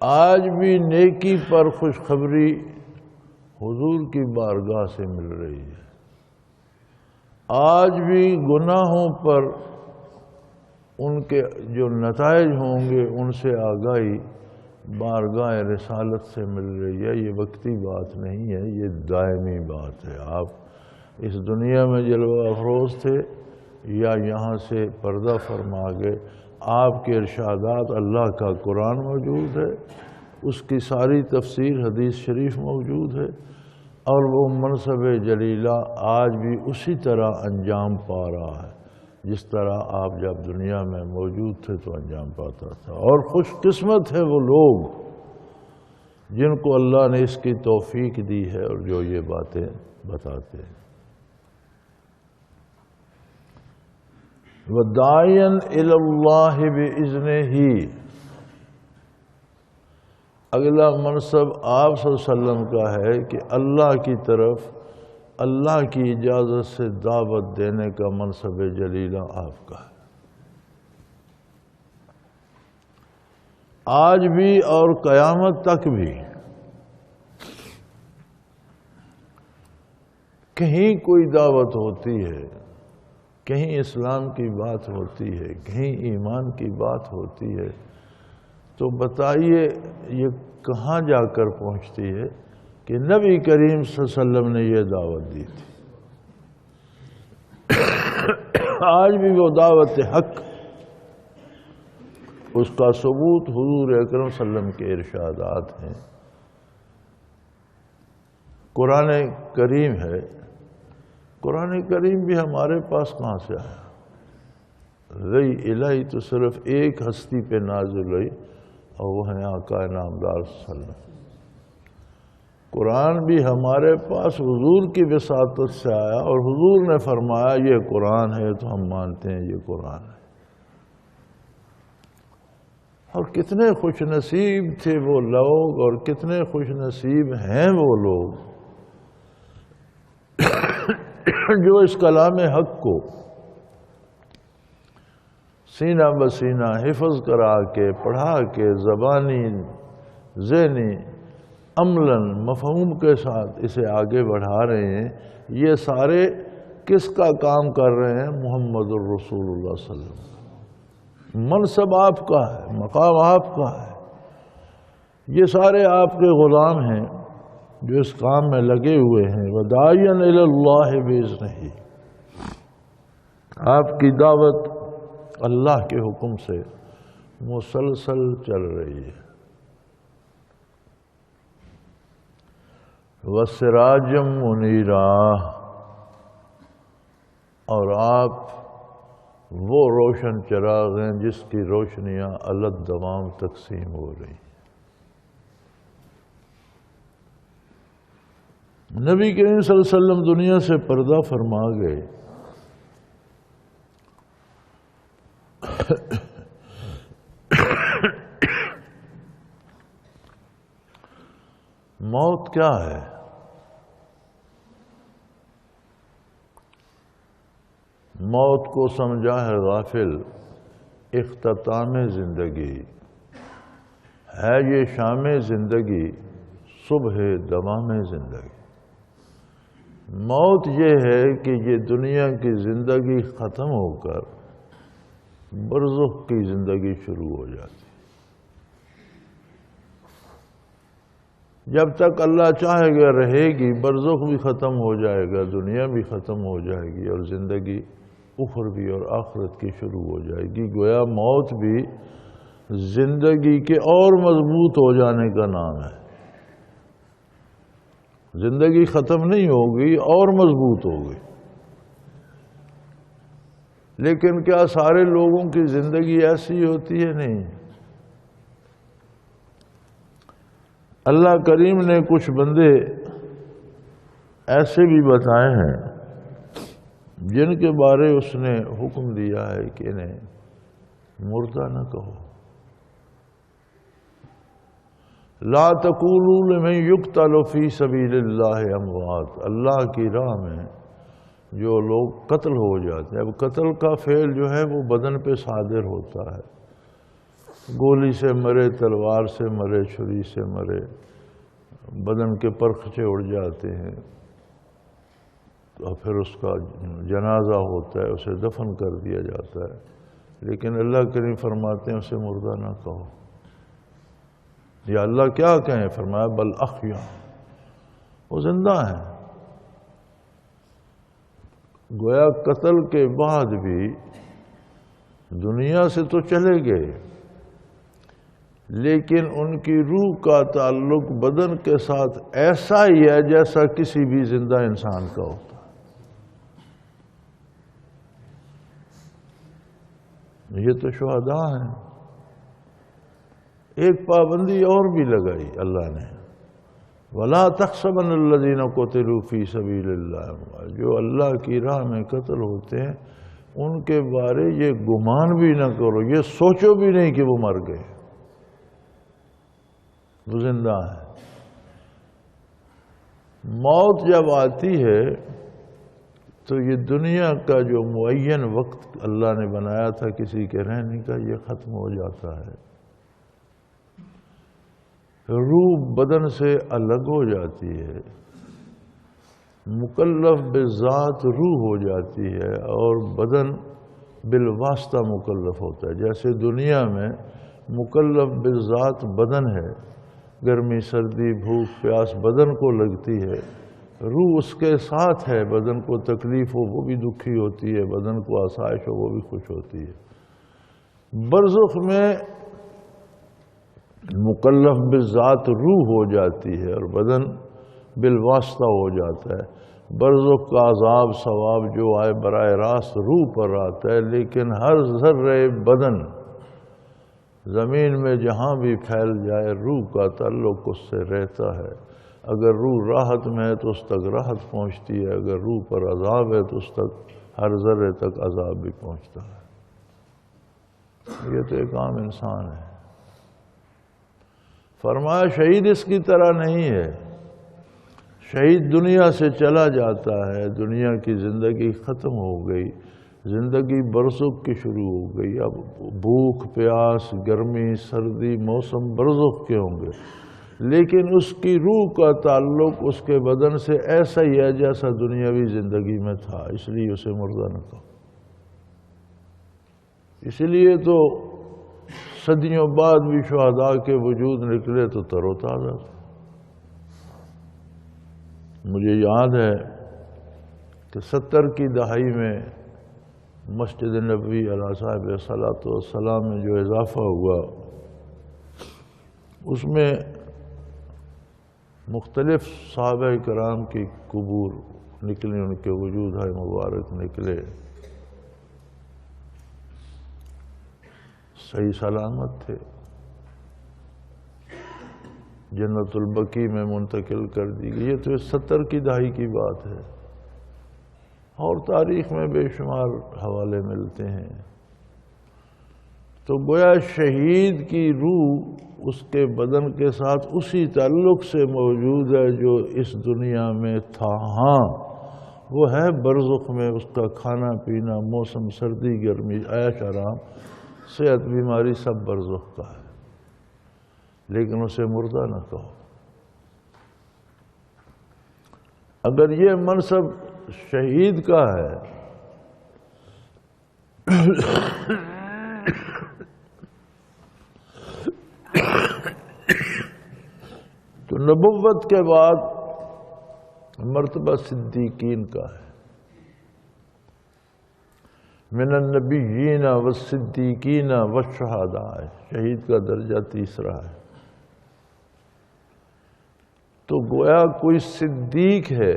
آج بھی نیکی پر خوشخبری حضور کی بارگاہ سے مل رہی ہے۔ آج بھی گناہوں پر ان کے جو نتائج ہوں گے ان سے آگاہی بارگاہ رسالت سے مل رہی ہے۔ یہ وقتی بات نہیں ہے، یہ دائمی بات ہے۔ آپ اس دنیا میں جلوہ افروز تھے یا یہاں سے پردہ فرما گئے، آپ کے ارشادات اللہ کا قرآن موجود ہے، اس کی ساری تفسیر حدیث شریف موجود ہے، اور وہ منصب جلیلہ آج بھی اسی طرح انجام پا رہا ہے جس طرح آپ جب دنیا میں موجود تھے تو انجام پاتا تھا۔ اور خوش قسمت ہے وہ لوگ جن کو اللہ نے اس کی توفیق دی ہے اور جو یہ باتیں بتاتے ہیں۔ وَدَاعِيًا إِلَى اللَّهِ بِإِذْنِهِ، اگلا منصب آپ صلی اللہ علیہ وسلم کا ہے کہ اللہ کی طرف اللہ کی اجازت سے دعوت دینے کا منصب جلیلہ آپ کا ہے۔ آج بھی اور قیامت تک بھی کہیں کوئی دعوت ہوتی ہے، کہیں اسلام کی بات ہوتی ہے، کہیں ایمان کی بات ہوتی ہے، تو بتائیے یہ کہاں جا کر پہنچتی ہے کہ نبی کریم صلی اللہ علیہ وسلم نے یہ دعوت دی تھی۔ آج بھی وہ دعوت حق، اس کا ثبوت حضور اکرم صلی اللہ علیہ وسلم کے ارشادات ہیں، قرآن کریم ہے۔ قرآن کریم بھی ہمارے پاس کہاں سے آیا؟ وحی الہی تو صرف ایک ہستی پہ نازل ہوئی اور وہ ہے آقا نامدار صلی اللہ علیہ وسلم۔ قرآن بھی ہمارے پاس حضور کی وساطت سے آیا اور حضور نے فرمایا یہ قرآن ہے تو ہم مانتے ہیں یہ قرآن ہے۔ اور کتنے خوش نصیب تھے وہ لوگ اور کتنے خوش نصیب ہیں وہ لوگ جو اس کلام حق کو سینہ بسینہ حفظ کرا کے پڑھا کے زبانی ذہنی عملاً مفہوم کے ساتھ اسے آگے بڑھا رہے ہیں۔ یہ سارے کس کا کام کر رہے ہیں؟ محمد الرسول اللہ صلی اللہ علیہ وسلم۔ منصب آپ کا ہے، مقام آپ کا ہے، یہ سارے آپ کے غلام ہیں جو اس کام میں لگے ہوئے ہیں۔ وَدَاعِيًا إِلَى اللَّهِ بِإِذْنِهِ، آپ کی دعوت اللہ کے حکم سے مسلسل چل رہی ہے۔ وَسِرَاجًا مُنِيرًا، اور آپ وہ روشن چراغ ہیں جس کی روشنیاں الگ دوام تقسیم ہو رہی ہیں۔ نبی کریم صلی اللہ علیہ وسلم دنیا سے پردہ فرما گئے، موت کیا ہے؟ موت کو سمجھا ہے غافل اختتام زندگی ہے، یہ شام زندگی صبح دوام زندگی۔ موت یہ ہے کہ یہ دنیا کی زندگی ختم ہو کر برزخ کی زندگی شروع ہو جاتی۔ جب تک اللہ چاہے گا رہے گی، برزخ بھی ختم ہو جائے گا، دنیا بھی ختم ہو جائے گی، اور زندگی اخروی اور آخرت کی شروع ہو جائے گی۔ گویا موت بھی زندگی کے اور مضبوط ہو جانے کا نام ہے۔ زندگی ختم نہیں ہوگی، اور مضبوط ہوگی۔ لیکن کیا سارے لوگوں کی زندگی ایسی ہوتی ہے؟ نہیں۔ اللہ کریم نے کچھ بندے ایسے بھی بتائے ہیں جن کے بارے اس نے حکم دیا ہے کہ انہیں مردہ نہ کہو۔ لا تقولوا لمن يقتل في سبيل الله اموات، اللہ کی راہ میں جو لوگ قتل ہو جاتے ہیں۔ اب قتل کا فعل جو ہے وہ بدن پہ صادر ہوتا ہے، گولی سے مرے، تلوار سے مرے، چھری سے مرے، بدن کے پرخچے اڑ جاتے ہیں، اور پھر اس کا جنازہ ہوتا ہے، اسے دفن کر دیا جاتا ہے، لیکن اللہ کریم فرماتے ہیں اسے مردہ نہ کہو۔ یا اللہ کیا کہیں؟ فرمایا بل احیاء، وہ زندہ ہیں۔ گویا قتل کے بعد بھی دنیا سے تو چلے گئے، لیکن ان کی روح کا تعلق بدن کے ساتھ ایسا ہی ہے جیسا کسی بھی زندہ انسان کا ہوتا ہے۔ یہ تو شہداء ہیں۔ ایک پابندی اور بھی لگائی اللہ نے، وَلَا تَحْسَبَنَّ الَّذِينَ قُتِلُوا فِي سَبِيلِ اللَّهِ، جو اللہ کی راہ میں قتل ہوتے ہیں ان کے بارے یہ گمان بھی نہ کرو، یہ سوچو بھی نہیں کہ وہ مر گئے، وہ زندہ ہیں۔ موت جب آتی ہے تو یہ دنیا کا جو معین وقت اللہ نے بنایا تھا کسی کے رہنے کا، یہ ختم ہو جاتا ہے۔ روح بدن سے الگ ہو جاتی ہے، مکلف بذات روح ہو جاتی ہے اور بدن بالواسطہ مکلف ہوتا ہے۔ جیسے دنیا میں مکلف بذات بدن ہے، گرمی سردی بھوک پیاس بدن کو لگتی ہے، روح اس کے ساتھ ہے، بدن کو تکلیف ہو وہ بھی دکھی ہوتی ہے، بدن کو آسائش ہو وہ بھی خوش ہوتی ہے۔ برزخ میں مکلف بذات روح ہو جاتی ہے اور بدن بالواسطہ ہو جاتا ہے۔ برزخ کا عذاب ثواب جو آئے براہ راست روح پر آتا ہے، لیکن ہر ذرے بدن زمین میں جہاں بھی پھیل جائے روح کا تعلق اس سے رہتا ہے۔ اگر روح راحت میں ہے تو اس تک راحت پہنچتی ہے، اگر روح پر عذاب ہے تو اس تک ہر ذرے تک عذاب بھی پہنچتا ہے۔ یہ تو ایک عام انسان ہے۔ فرمایا شہید اس کی طرح نہیں ہے، شہید دنیا سے چلا جاتا ہے، دنیا کی زندگی ختم ہو گئی، زندگی برزخ کی شروع ہو گئی۔ اب بھوک پیاس گرمی سردی موسم برزخ کے ہوں گے، لیکن اس کی روح کا تعلق اس کے بدن سے ایسا ہی ہے جیسا دنیاوی زندگی میں تھا، اس لیے اسے مردہ نہ کہو۔ اس لیے تو صدیوں بعد بھی شہداء کے وجود نکلے تو تر و تازہ تھا۔ مجھے یاد ہے کہ 70 کی دہائی میں مسجد نبوی علیہ صاحب صلاۃ والسلام میں جو اضافہ ہوا، اس میں مختلف صحابہ کرام کی قبور نکلی، ان کے وجود ہے مبارک نکلے، صحیح سلامت تھے، جنت البقیع میں منتقل کر دی گئی۔ یہ تو 70 کی دہائی کی بات ہے، اور تاریخ میں بے شمار حوالے ملتے ہیں۔ تو گویا شہید کی روح اس کے بدن کے ساتھ اسی تعلق سے موجود ہے جو اس دنیا میں تھا۔ ہاں وہ ہے برزخ میں، اس کا کھانا پینا موسم سردی گرمی عیش آرام صحت بیماری سب برزخ کا ہے، لیکن اسے مردہ نہ کہو۔ اگر یہ منصب شہید کا ہے تو نبوت کے بعد مرتبہ صدیقین کا ہے، من النبیین والصدیقین والشہداء، شہید کا درجہ تیسرا ہے۔ تو گویا کوئی صدیق ہے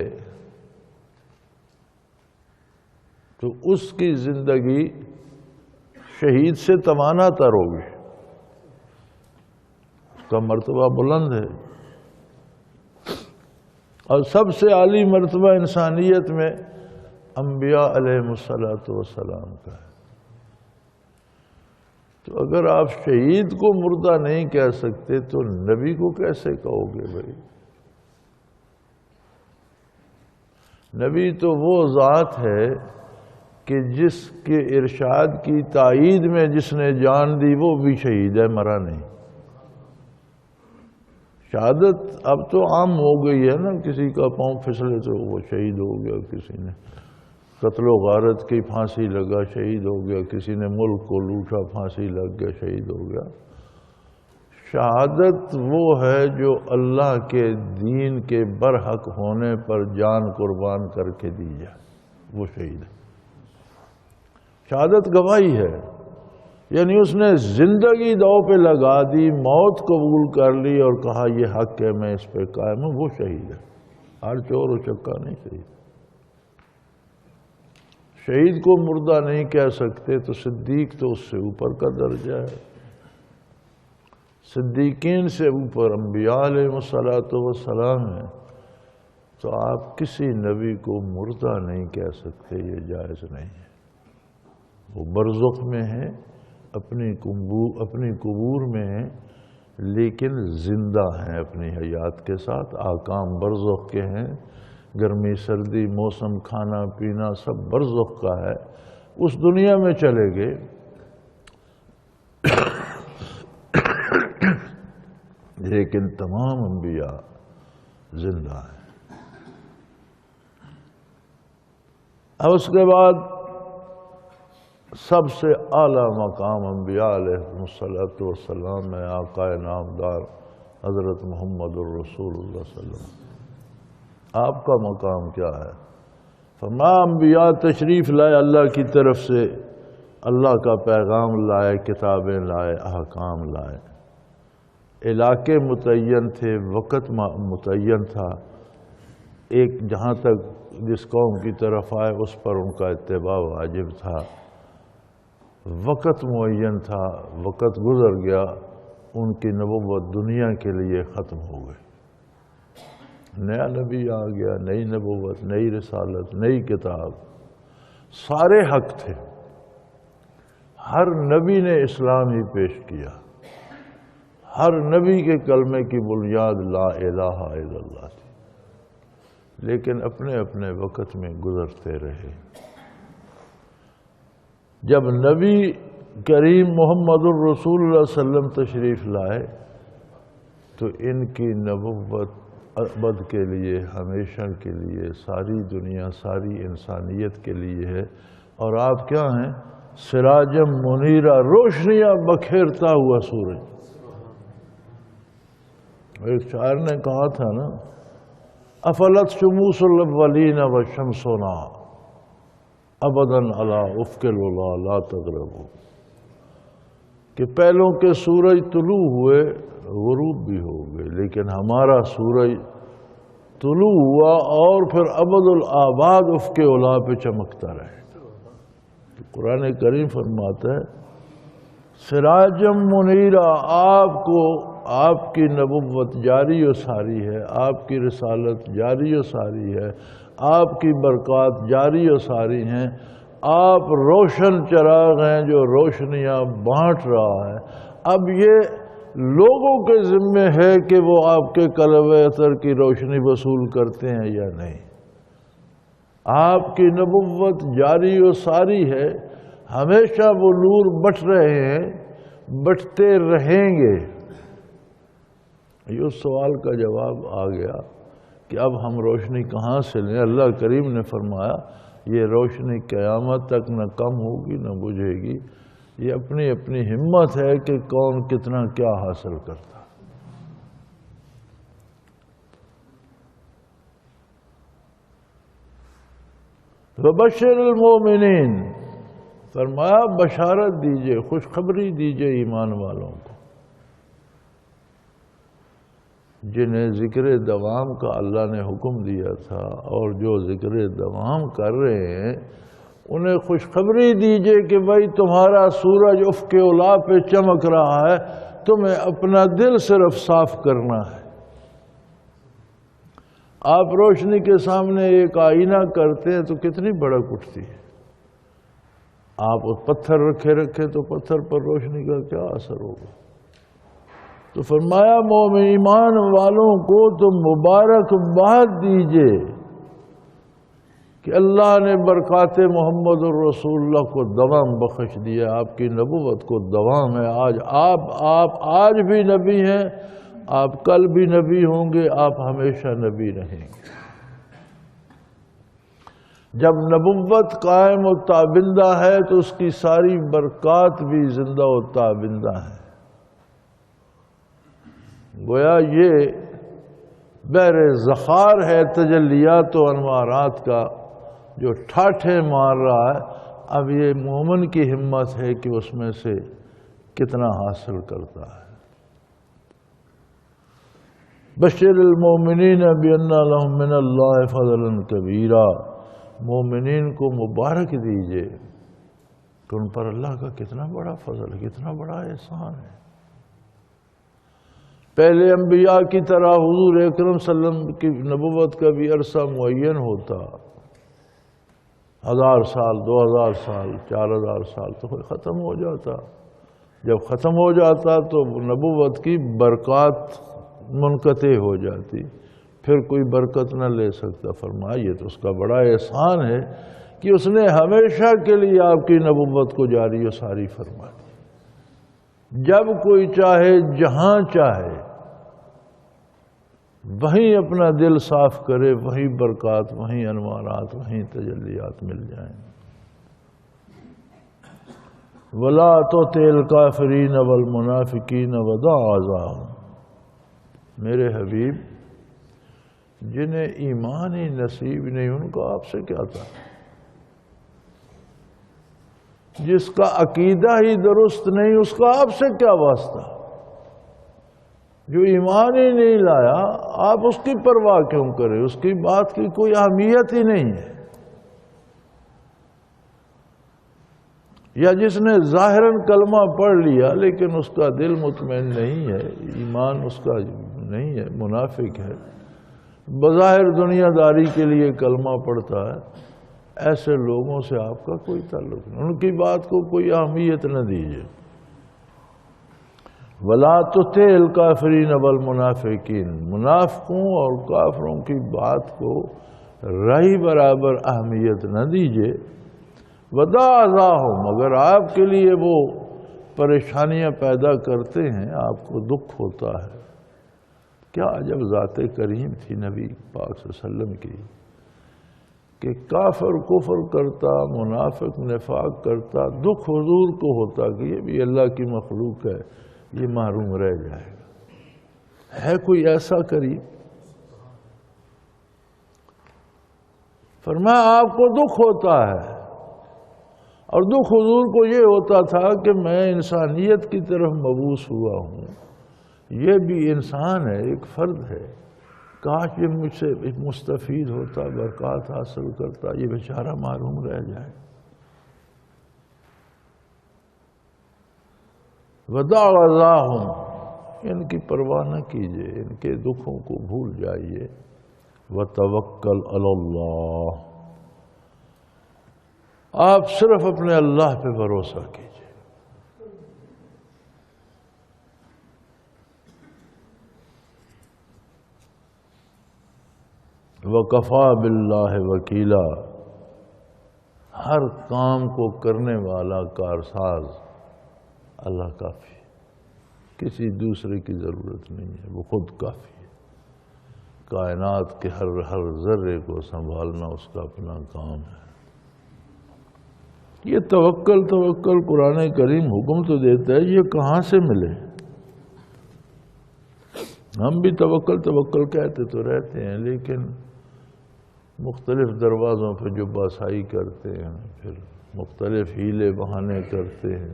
تو اس کی زندگی شہید سے توانا تر ہوگی، اس کا مرتبہ بلند ہے، اور سب سے اعلی مرتبہ انسانیت میں انبیاء علیہم السلام کا ہے۔ تو اگر آپ شہید کو مردہ نہیں کہہ سکتے تو نبی کو کیسے کہو گے بھائی؟ نبی تو وہ ذات ہے کہ جس کے ارشاد کی تائید میں جس نے جان دی وہ بھی شہید ہے، مرا نہیں۔ شہادت اب تو عام ہو گئی ہے نا، کسی کا پاؤں پھسلے تو وہ شہید ہو گیا، کسی نے قتل و غارت کی پھانسی لگا شہید ہو گیا، کسی نے ملک کو لوٹا پھانسی لگ گیا شہید ہو گیا۔ شہادت وہ ہے جو اللہ کے دین کے برحق ہونے پر جان قربان کر کے دی جائے، وہ شہید ہے۔ شہادت گواہی ہے، یعنی اس نے زندگی داؤ پہ لگا دی، موت قبول کر لی اور کہا یہ حق ہے، میں اس پہ قائم ہوں، وہ شہید ہے۔ ہر چور و چکا نہیں شہید۔ شہید کو مردہ نہیں کہہ سکتے تو صدیق تو اس سے اوپر کا درجہ ہے، صدیقین سے اوپر انبیاء علیہ السلام ہیں، تو آپ کسی نبی کو مردہ نہیں کہہ سکتے، یہ جائز نہیں ہے۔ وہ برزخ میں ہیں، اپنی قبور میں ہیں، لیکن زندہ ہیں اپنی حیات کے ساتھ، آکام برزخ کے ہیں، گرمی سردی موسم کھانا پینا سب برزخ کا ہے، اس دنیا میں چلے گئے۔ لیکن تمام انبیاء زندہ ہیں۔ اب اس کے بعد سب سے اعلیٰ مقام انبیاء علیہ السلام میں آقا نامدار حضرت محمد الرسول اللہ صلی اللہ علیہ وسلم۔ آپ کا مقام کیا ہے؟ فرمایا انبیاء تشریف لائے اللہ کی طرف سے، اللہ کا پیغام لائے، کتابیں لائے، احکام لائے، علاقے متعین تھے، وقت متعین تھا، ایک جہاں تک جس قوم کی طرف آئے اس پر ان کا اتباع واجب تھا، وقت معین تھا، وقت گزر گیا، ان کی نبوت دنیا کے لیے ختم ہو گئی، نیا نبی آ گیا، نئی نبوت، نئی رسالت، نئی کتاب، سارے حق تھے، ہر نبی نے اسلام ہی پیش کیا، ہر نبی کے کلمے کی بنیاد لا الہ الا اللہ تھی، لیکن اپنے اپنے وقت میں گزرتے رہے۔ جب نبی کریم محمد الرسول اللہ صلی اللہ علیہ وسلم تشریف لائے تو ان کی نبوت ابد کے لیے، ہمیشہ کے لیے، ساری دنیا، ساری انسانیت کے لیے ہے، اور آپ کیا ہیں؟ سراجم منیرہ، روشنیاں بکھیرتا ہوا سورج۔ ایک شاعر نے کہا تھا نا، افلت شموس الاولین وشمسنا ابداً علی افق العلا لا تغربوا، کہ پہلوں کے سورج طلوع ہوئے، غروب بھی ہو گئے، لیکن ہمارا سورج طلوع ہوا اور پھر ابد الآباد افق علا پہ چمکتا رہے۔ قرآن کریم فرماتا ہے سراجم منیرہ، آپ کو آپ کی نبوت جاری و ساری ہے، آپ کی رسالت جاری و ساری ہے، آپ کی برکات جاری و ساری ہیں، آپ روشن چراغ ہیں جو روشنیاں بانٹ رہا ہے۔ اب یہ لوگوں کے ذمے ہے کہ وہ آپ کے قلب اثر کی روشنی وصول کرتے ہیں یا نہیں۔ آپ کی نبوت جاری و ساری ہے، ہمیشہ وہ نور بٹ رہے ہیں، بٹتے رہیں گے۔ یہ سوال کا جواب آ گیا کہ اب ہم روشنی کہاں سے لیں؟ اللہ کریم نے فرمایا یہ روشنی قیامت تک نہ کم ہوگی نہ بجھے گی، یہ اپنی اپنی ہمت ہے کہ کون کتنا کیا حاصل کرتا۔ وبشر المومنین، فرمایا بشارت دیجئے، خوشخبری دیجئے ایمان والوں کو، جنہیں ذکر دوام کا اللہ نے حکم دیا تھا اور جو ذکر دوام کر رہے ہیں انہیں خوشخبری دیجئے کہ بھائی تمہارا سورج افق علا پہ چمک رہا ہے، تمہیں اپنا دل صرف صاف کرنا ہے۔ آپ روشنی کے سامنے ایک آئینہ کرتے ہیں تو کتنی بھڑک اٹھتی ہے، آپ پتھر رکھے تو پتھر پر روشنی کا کیا اثر ہوگا؟ تو فرمایا مومن ایمان والوں کو تم مبارکباد دیجئے کہ اللہ نے برکات محمد الرسول اللہ کو دوام بخش دیا، آپ کی نبوت کو دوام ہے۔ آج آپ آج بھی نبی ہیں، آپ کل بھی نبی ہوں گے، آپ ہمیشہ نبی رہیں گے۔ جب نبوت قائم و تابندہ ہے تو اس کی ساری برکات بھی زندہ و تابندہ ہیں۔ گویا یہ بحر ذخار ہے تجلیات و انوارات کا جو ٹھاٹھے مار رہا ہے۔ اب یہ مومن کی ہمت ہے کہ اس میں سے کتنا حاصل کرتا ہے۔ بشر المومنین بان لہم من اللہ فضلا کبیرا، مومنین کو مبارک دیجئے کہ ان پر اللہ کا کتنا بڑا فضل، کتنا بڑا احسان ہے۔ پہلے انبیاء کی طرح حضور اکرم صلی اللہ علیہ وسلم کی نبوت کا بھی عرصہ معین ہوتا، 1000 سال، 2000 سال، 4000 سال تو ختم ہو جاتا۔ جب ختم ہو جاتا تو نبوت کی برکات منقطع ہو جاتی، پھر کوئی برکت نہ لے سکتا۔ فرمایا یہ تو اس کا بڑا احسان ہے کہ اس نے ہمیشہ کے لیے آپ کی نبوت کو جاری و ساری فرما دی۔ جب کوئی چاہے، جہاں چاہے، وہیں اپنا دل صاف کرے، وہیں برکات، وہیں انوارات، وہیں تجلیات مل جائیں۔ وَلَا تُطِعِ الْكَافِرِينَ وَالْمُنَافِقِينَ وَدَعْ أَذَاهُمْ، میرے حبیب جنہیں ایمان ہی نصیب نہیں، ان کو آپ سے کیا تھا؟ جس کا عقیدہ ہی درست نہیں، اس کا آپ سے کیا واسطہ؟ جو ایمان ہی نہیں لایا، آپ اس کی پرواہ کیوں کریں؟ اس کی بات کی کوئی اہمیت ہی نہیں ہے۔ یا جس نے ظاہراً کلمہ پڑھ لیا لیکن اس کا دل مطمئن نہیں ہے، ایمان اس کا نہیں ہے، منافق ہے، بظاہر دنیا داری کے لیے کلمہ پڑھتا ہے، ایسے لوگوں سے آپ کا کوئی تعلق نہیں، ان کی بات کو کوئی اہمیت نہ دیجیے۔ وَلَا تُطِعِ الْكَافِرِينَ وَالْمُنَافِقِينَ، منافقوں اور کافروں کی بات کو رائی برابر اہمیت نہ دیجیے۔ وَدَعْ أَذَاهُمْ، مگر آپ کے لیے وہ پریشانیاں پیدا کرتے ہیں، آپ کو دکھ ہوتا ہے۔ کیا عجب ذات کریم تھی نبی پاک صلی اللہ علیہ وسلم کی کہ کافر کفر کرتا، منافق نفاق کرتا، دکھ حضور کو ہوتا کہ یہ بھی اللہ کی مخلوق ہے، یہ محروم رہ جائے گا۔ ہے کوئی ایسا کریم؟ فرمایا آپ کو دکھ ہوتا ہے، اور دکھ حضور کو یہ ہوتا تھا کہ میں انسانیت کی طرف مبعوث ہوا ہوں، یہ بھی انسان ہے، ایک فرد ہے، کاش یہ مجھ سے مستفید ہوتا، برکات حاصل کرتا، یہ بیچارہ محروم رہ جائے۔ وَدَعْ أَذَاهُمْ، ان کی پرواہ نہ کیجئے، ان کے دکھوں کو بھول جائیے۔ وَتَوَكَّلْ عَلَى اللَّهِ، آپ صرف اپنے اللہ پہ بھروسہ کیجئے۔ وَكَفَى بِاللَّهِ وَكِيلًا، ہر کام کو کرنے والا کارساز اللہ کافی ہے، کسی دوسرے کی ضرورت نہیں ہے، وہ خود کافی ہے۔ کائنات کے ہر ذرے کو سنبھالنا اس کا اپنا کام ہے۔ یہ توکل قرآن کریم حکم تو دیتا ہے، یہ کہاں سے ملے؟ ہم بھی توکل کہتے تو رہتے ہیں، لیکن مختلف دروازوں پہ جو باسائی کرتے ہیں، پھر مختلف ہیلے بہانے کرتے ہیں،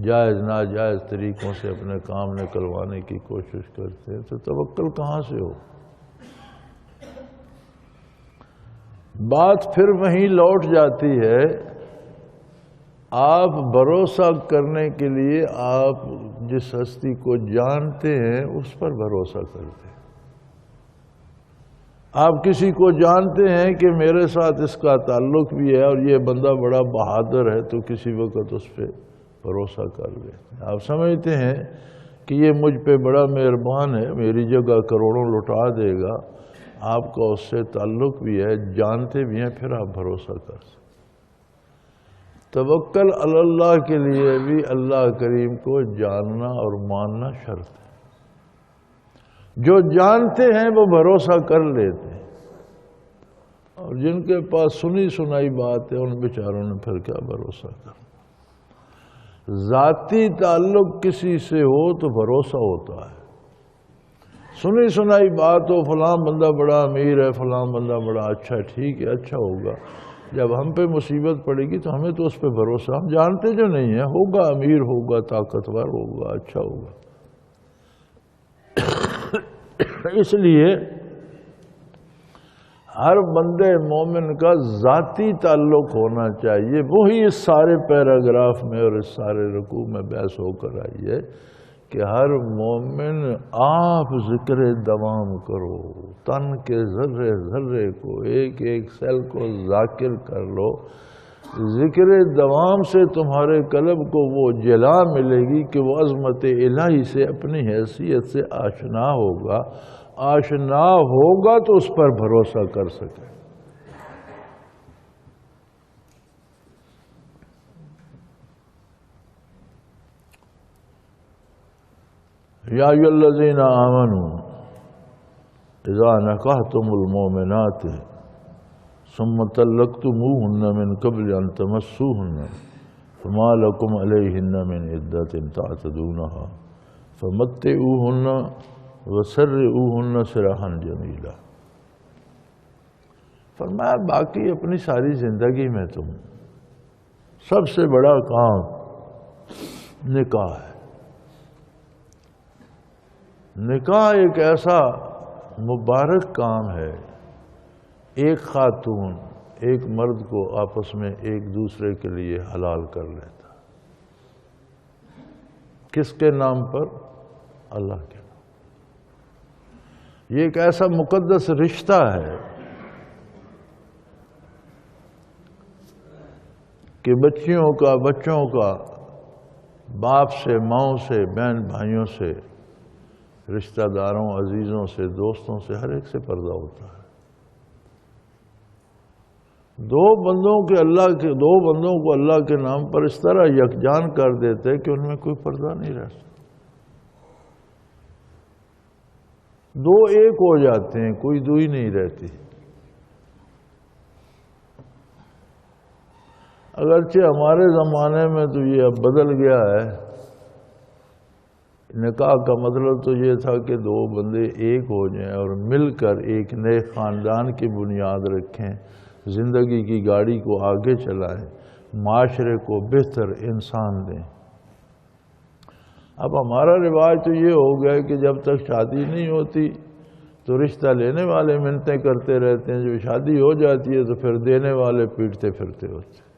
جائز ناجائز طریقوں سے اپنے کام نکلوانے کی کوشش کرتے ہیں، تو توکل کہاں سے ہو؟ بات پھر وہیں لوٹ جاتی ہے، آپ بھروسہ کرنے کے لیے آپ جس ہستی کو جانتے ہیں اس پر بھروسہ کرتے ہیں۔ آپ کسی کو جانتے ہیں کہ میرے ساتھ اس کا تعلق بھی ہے اور یہ بندہ بڑا بہادر ہے، تو کسی وقت اس پہ بھروسہ کر لیتے ہیں۔ آپ سمجھتے ہیں کہ یہ مجھ پہ بڑا مہربان ہے، میری جگہ کروڑوں لٹا دے گا، آپ کا اس سے تعلق بھی ہے، جانتے بھی ہیں، پھر آپ بھروسہ کر سکتے۔ توکل علی اللہ کے لیے بھی اللہ کریم کو جاننا اور ماننا شرط ہے۔ جو جانتے ہیں وہ بھروسہ کر لیتے ہیں، اور جن کے پاس سنی سنائی بات ہے ان بیچاروں نے پھر کیا بھروسہ کرنا۔ ذاتی تعلق کسی سے ہو تو بھروسہ ہوتا ہے، سنی سنائی بات ہو فلاں بندہ بڑا امیر ہے، فلاں بندہ بڑا اچھا ہے، ٹھیک ہے اچھا ہوگا، جب ہم پہ مصیبت پڑے گی تو ہمیں تو اس پہ بھروسہ، ہم جانتے جو نہیں ہیں، ہوگا امیر ہوگا طاقتور ہوگا اچھا ہوگا۔ اس لیے ہر بندے مومن کا ذاتی تعلق ہونا چاہیے۔ وہی اس سارے پیراگراف میں اور اس سارے رکوع میں بحث ہو کر آئی ہے کہ ہر مومن آپ ذکر دوام کرو، تن کے ذرے ذرے کو، ایک ایک سیل کو ذاکر کر لو۔ ذکر دوام سے تمہارے قلب کو وہ جلا ملے گی کہ وہ عظمت الہی سے اپنی حیثیت سے آشنا ہوگا، آشنا ہوگا تو اس پر بھروسہ کر سکے۔ یا ایھا الذین آمنوا اذا نکحتم المؤمنات ثم طلقتموهن من قبل ان تمسوهن فما لكم عليهن من عدة تعتدونها فمتعوهن وسرعوهن سراحا جمیلا۔ فرمایا باقی اپنی ساری زندگی میں تم سب سے بڑا کام نکاح ہے۔ نکاح ایک ایسا مبارک کام ہے، ایک خاتون ایک مرد کو آپس میں ایک دوسرے کے لیے حلال کر لیتا۔ کس کے نام پر؟ اللہ کے نام۔ یہ ایک ایسا مقدس رشتہ ہے کہ بچوں کا باپ سے، ماؤں سے، بہن بھائیوں سے، رشتہ داروں، عزیزوں سے، دوستوں سے، ہر ایک سے پردہ ہوتا ہے۔ دو بندوں کو اللہ کے نام پر اس طرح یکجان کر دیتے کہ ان میں کوئی پردہ نہیں رہ سکتا۔ دو ایک ہو جاتے ہیں، کوئی دوئی نہیں رہتی۔ اگرچہ ہمارے زمانے میں تو یہ اب بدل گیا ہے، نکاح کا مطلب تو یہ تھا کہ دو بندے ایک ہو جائیں اور مل کر ایک نئے خاندان کی بنیاد رکھیں، زندگی کی گاڑی کو آگے چلائیں، معاشرے کو بہتر انسان دیں۔ اب ہمارا رواج تو یہ ہو گیا کہ جب تک شادی نہیں ہوتی تو رشتہ لینے والے منتیں کرتے رہتے ہیں، جو شادی ہو جاتی ہے تو پھر دینے والے پیٹتے پھرتے ہوتے ہیں۔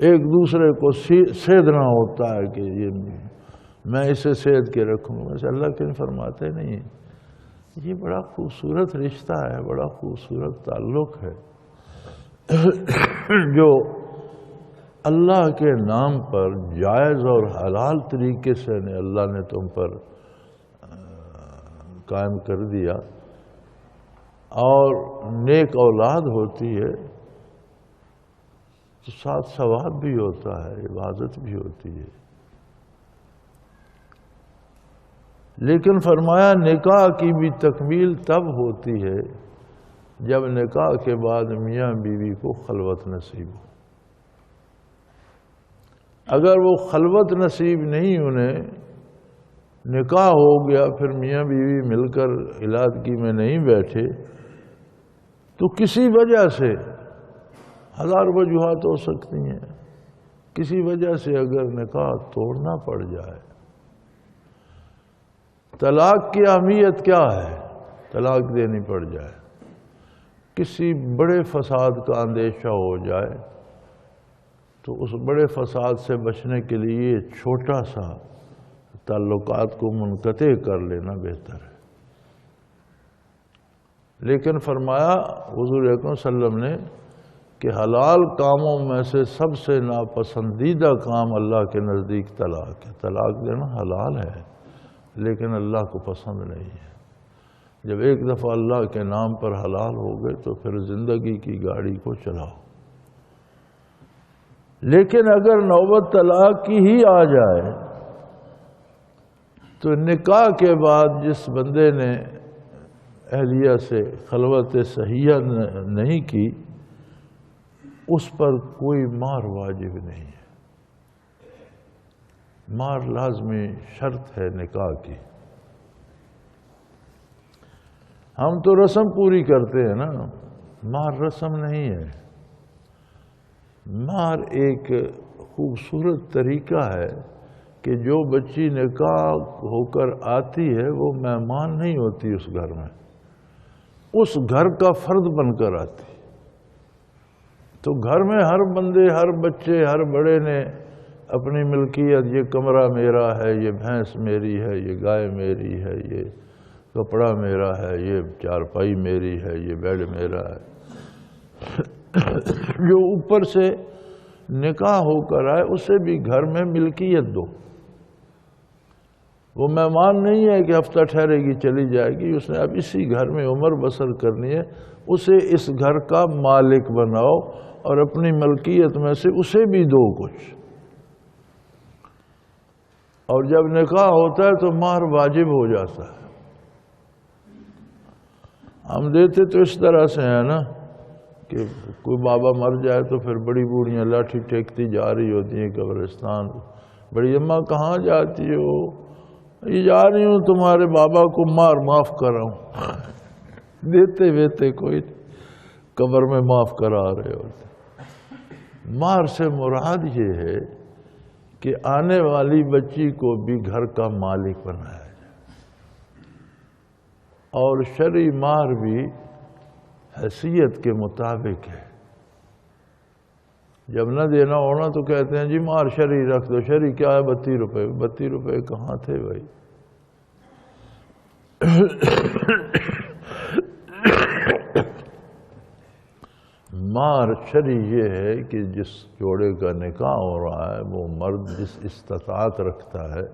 ایک دوسرے کو سیدھنا ہوتا ہے کہ یہ میں اسے سید کے رکھوں گا، ویسے اللہ کے فرماتے نہیں ہیں۔ یہ بڑا خوبصورت رشتہ ہے، بڑا خوبصورت تعلق ہے جو اللہ کے نام پر جائز اور حلال طریقے سے اللہ نے تم پر قائم کر دیا، اور نیک اولاد ہوتی ہے تو ساتھ ثواب بھی ہوتا ہے، عبادت بھی ہوتی ہے۔ لیکن فرمایا نکاح کی بھی تکمیل تب ہوتی ہے جب نکاح کے بعد میاں بیوی کو خلوت نصیب ہو۔ اگر وہ خلوت نصیب نہیں انہیں، نکاح ہو گیا پھر میاں بیوی مل کر علادگی میں نہیں بیٹھے، تو کسی وجہ سے، ہزار وجوہات ہو سکتی ہیں، کسی وجہ سے اگر نکاح توڑنا پڑ جائے، طلاق کی اہمیت کیا ہے؟ طلاق دینی پڑ جائے، کسی بڑے فساد کا اندیشہ ہو جائے تو اس بڑے فساد سے بچنے کے لیے چھوٹا سا تعلقات کو منقطع کر لینا بہتر ہے۔ لیکن فرمایا حضور اکرم صلی اللہ علیہ وسلم نے کہ حلال کاموں میں سے سب سے ناپسندیدہ کام اللہ کے نزدیک طلاق ہے۔ طلاق دینا حلال ہے لیکن اللہ کو پسند نہیں ہے۔ جب ایک دفعہ اللہ کے نام پر حلال ہو گئے تو پھر زندگی کی گاڑی کو چلاؤ۔ لیکن اگر نوبت طلاق کی ہی آ جائے تو نکاح کے بعد جس بندے نے اہلیہ سے خلوت صحیحہ نہیں کی اس پر کوئی مہر واجب نہیں ہے. مہر لازمی شرط ہے نکاح کی. ہم تو رسم پوری کرتے ہیں نا، مہر رسم نہیں ہے. مہر ایک خوبصورت طریقہ ہے کہ جو بچی نکاح ہو کر آتی ہے وہ مہمان نہیں ہوتی اس گھر میں، اس گھر کا فرد بن کر آتی. تو گھر میں ہر بندے، ہر بچے، ہر بڑے نے اپنی ملکیت، یہ کمرہ میرا ہے، یہ بھینس میری ہے، یہ گائے میری ہے، یہ کپڑا میرا ہے، یہ چارپائی میری ہے، یہ بیڈ میرا ہے. جو اوپر سے نکاح ہو کر آئے اسے بھی گھر میں ملکیت دو. وہ مہمان نہیں ہے کہ ہفتہ ٹھہرے گی چلی جائے گی، اس نے اب اسی گھر میں عمر بسر کرنی ہے. اسے اس گھر کا مالک بناؤ اور اپنی ملکیت میں سے اسے بھی دو کچھ. اور جب نکاح ہوتا ہے تو مہر واجب ہو جاتا ہے. ہم دیتے تو اس طرح سے ہیں نا کہ کوئی بابا مر جائے تو پھر بڑی بوڑھیاں لاٹھی ٹیکتی جا رہی ہوتی ہیں قبرستان. بڑی اماں کہاں جاتی ہو؟ یہ جا رہی ہوں تمہارے بابا کو مار معاف کر رہا ہوں. دیتے ویتے کوئی قبر میں معاف کرا رہے ہوتے. مہر سے مراد یہ ہے کہ آنے والی بچی کو بھی گھر کا مالک بنایا جائے. اور شرعی مہر بھی حیثیت کے مطابق ہے. جب نہ دینا ہونا تو کہتے ہیں جی مہر شرعی رکھ دو. شرعی کیا ہے؟ 32 روپے. 32 روپے کہاں تھے بھائی؟ مہر شرعی یہ ہے کہ جس جوڑے کا نکاح ہو رہا ہے وہ مرد جس استطاعت رکھتا ہے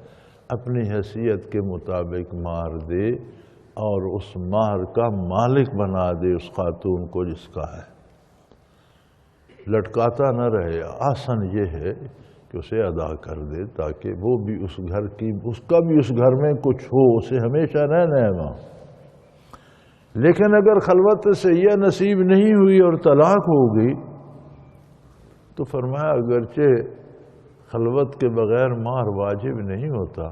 اپنی حیثیت کے مطابق مہر دے اور اس مہر کا مالک بنا دے اس خاتون کو جس کا ہے. لٹکاتا نہ رہے. آسن یہ ہے کہ اسے ادا کر دے تاکہ وہ بھی اس گھر کی، اس کا بھی اس گھر میں کچھ ہو، اسے ہمیشہ رہنا ہے وہاں. لیکن اگر خلوت سے یہ نصیب نہیں ہوئی اور طلاق ہو گئی تو فرمایا اگرچہ خلوت کے بغیر مہر واجب نہیں ہوتا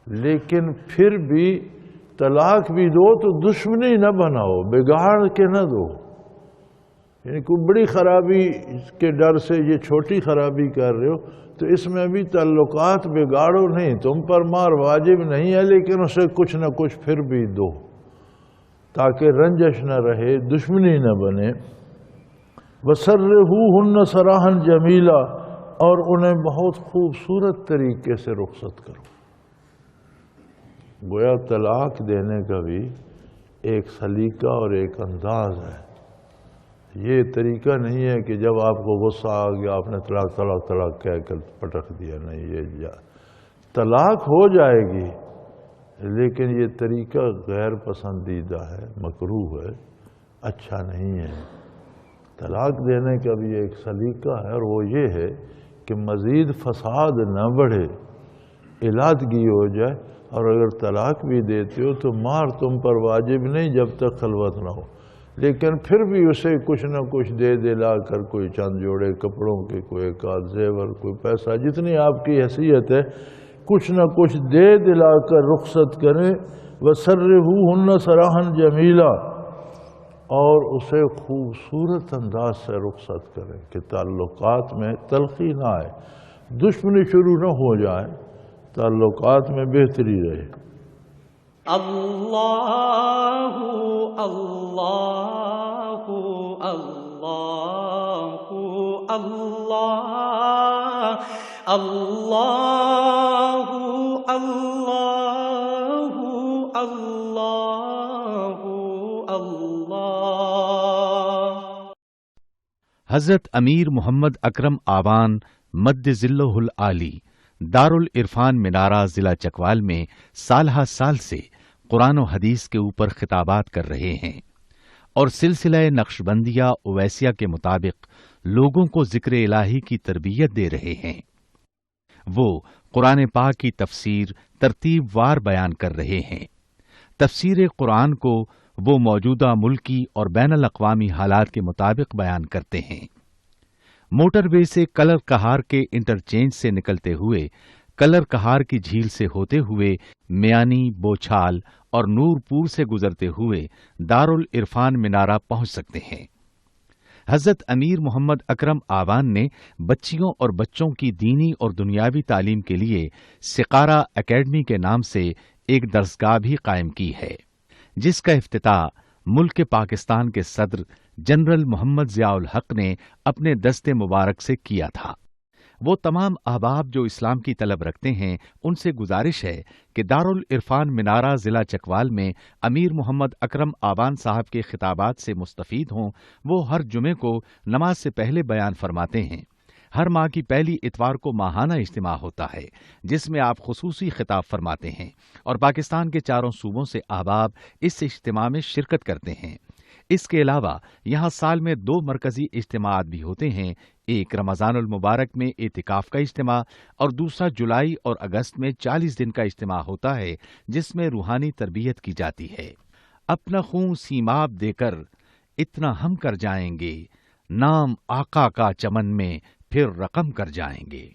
لیکن پھر بھی طلاق بھی دو تو دشمنی نہ بناؤ، بگاڑ کے نہ دو. یعنی کوئی بڑی خرابی کے ڈر سے یہ چھوٹی خرابی کر رہے ہو تو اس میں بھی تعلقات بگاڑو نہیں. تم پر مہر واجب نہیں ہے لیکن اسے کچھ نہ کچھ پھر بھی دو تاکہ رنجش نہ رہے، دشمنی نہ بنے. وَسَرِّحُوهُنَّ سَرَاحًا جَمِيلًا، اور انہیں بہت خوبصورت طریقے سے رخصت کرو. گویا طلاق دینے کا بھی ایک سلیقہ اور ایک انداز ہے. یہ طریقہ نہیں ہے کہ جب آپ کو غصہ آ گیا آپ نے طلاق طلاق طلاق کہہ کر پٹک دیا. نہیں، یہ طلاق ہو جائے گی لیکن یہ طریقہ غیر پسندیدہ ہے، مکروہ ہے، اچھا نہیں ہے. طلاق دینے کا بھی ایک سلیقہ ہے اور وہ یہ ہے کہ مزید فساد نہ بڑھے، علادگی ہو جائے. اور اگر طلاق بھی دیتے ہو تو مہر تم پر واجب نہیں جب تک خلوت نہ ہو، لیکن پھر بھی اسے کچھ نہ کچھ دے دلا کر، کوئی چند جوڑے کپڑوں کے، کوئی ایک آدھ زیور، کوئی پیسہ، جتنی آپ کی حیثیت ہے کچھ نہ کچھ دے دلا کر رخصت کریں. وَسَرِّحُوهُنَّ سَرَاحًا جَمِيلًا، اور اسے خوبصورت انداز سے رخصت کریں کہ تعلقات میں تلخی نہ آئے، دشمنی شروع نہ ہو جائے، تعلقات میں بہتری رہے. اللہ اللہ اللہ اللہ اللہ اللہ اللہ اللہ. حضرت امیر محمد اکرم آوان مد ظلہ العالی دارالعرفان منارہ ضلع چکوال میں سالہ سال سے قرآن و حدیث کے اوپر خطابات کر رہے ہیں اور سلسلہ نقشبندیہ اویسیہ کے مطابق لوگوں کو ذکر الہی کی تربیت دے رہے ہیں. وہ قرآن پاک کی تفسیر ترتیب وار بیان کر رہے ہیں۔ تفسیر قرآن کو وہ موجودہ ملکی اور بین الاقوامی حالات کے مطابق بیان کرتے ہیں۔ موٹر وے سے کلر کہار کے انٹرچینج سے نکلتے ہوئے، کلر کہار کی جھیل سے ہوتے ہوئے، میانی، بوچھال اور نور پور سے گزرتے ہوئے دارالعرفان منارہ پہنچ سکتے ہیں۔ حضرت امیر محمد اکرم آوان نے بچیوں اور بچوں کی دینی اور دنیاوی تعلیم کے لیے سقارہ اکیڈمی کے نام سے ایک درسگاہ بھی قائم کی ہے، جس کا افتتاح ملک پاکستان کے صدر جنرل محمد ضیاء الحق نے اپنے دست مبارک سے کیا تھا۔ وہ تمام احباب جو اسلام کی طلب رکھتے ہیں، ان سے گزارش ہے کہ دارالعرفان منارہ ضلع چکوال میں امیر محمد اکرم آوان صاحب کے خطابات سے مستفید ہوں۔ وہ ہر جمعے کو نماز سے پہلے بیان فرماتے ہیں۔ ہر ماہ کی پہلی اتوار کو ماہانہ اجتماع ہوتا ہے، جس میں آپ خصوصی خطاب فرماتے ہیں، اور پاکستان کے چاروں صوبوں سے احباب اس اجتماع میں شرکت کرتے ہیں۔ اس کے علاوہ یہاں سال میں 2 مرکزی اجتماعات بھی ہوتے ہیں، ایک رمضان المبارک میں اعتکاف کا اجتماع اور دوسرا جولائی اور اگست میں 40 دن کا اجتماع ہوتا ہے، جس میں روحانی تربیت کی جاتی ہے۔ اپنا خون سیماب دے کر اتنا ہم کر جائیں گے، نام آقا کا چمن میں پھر رقم کر جائیں گے۔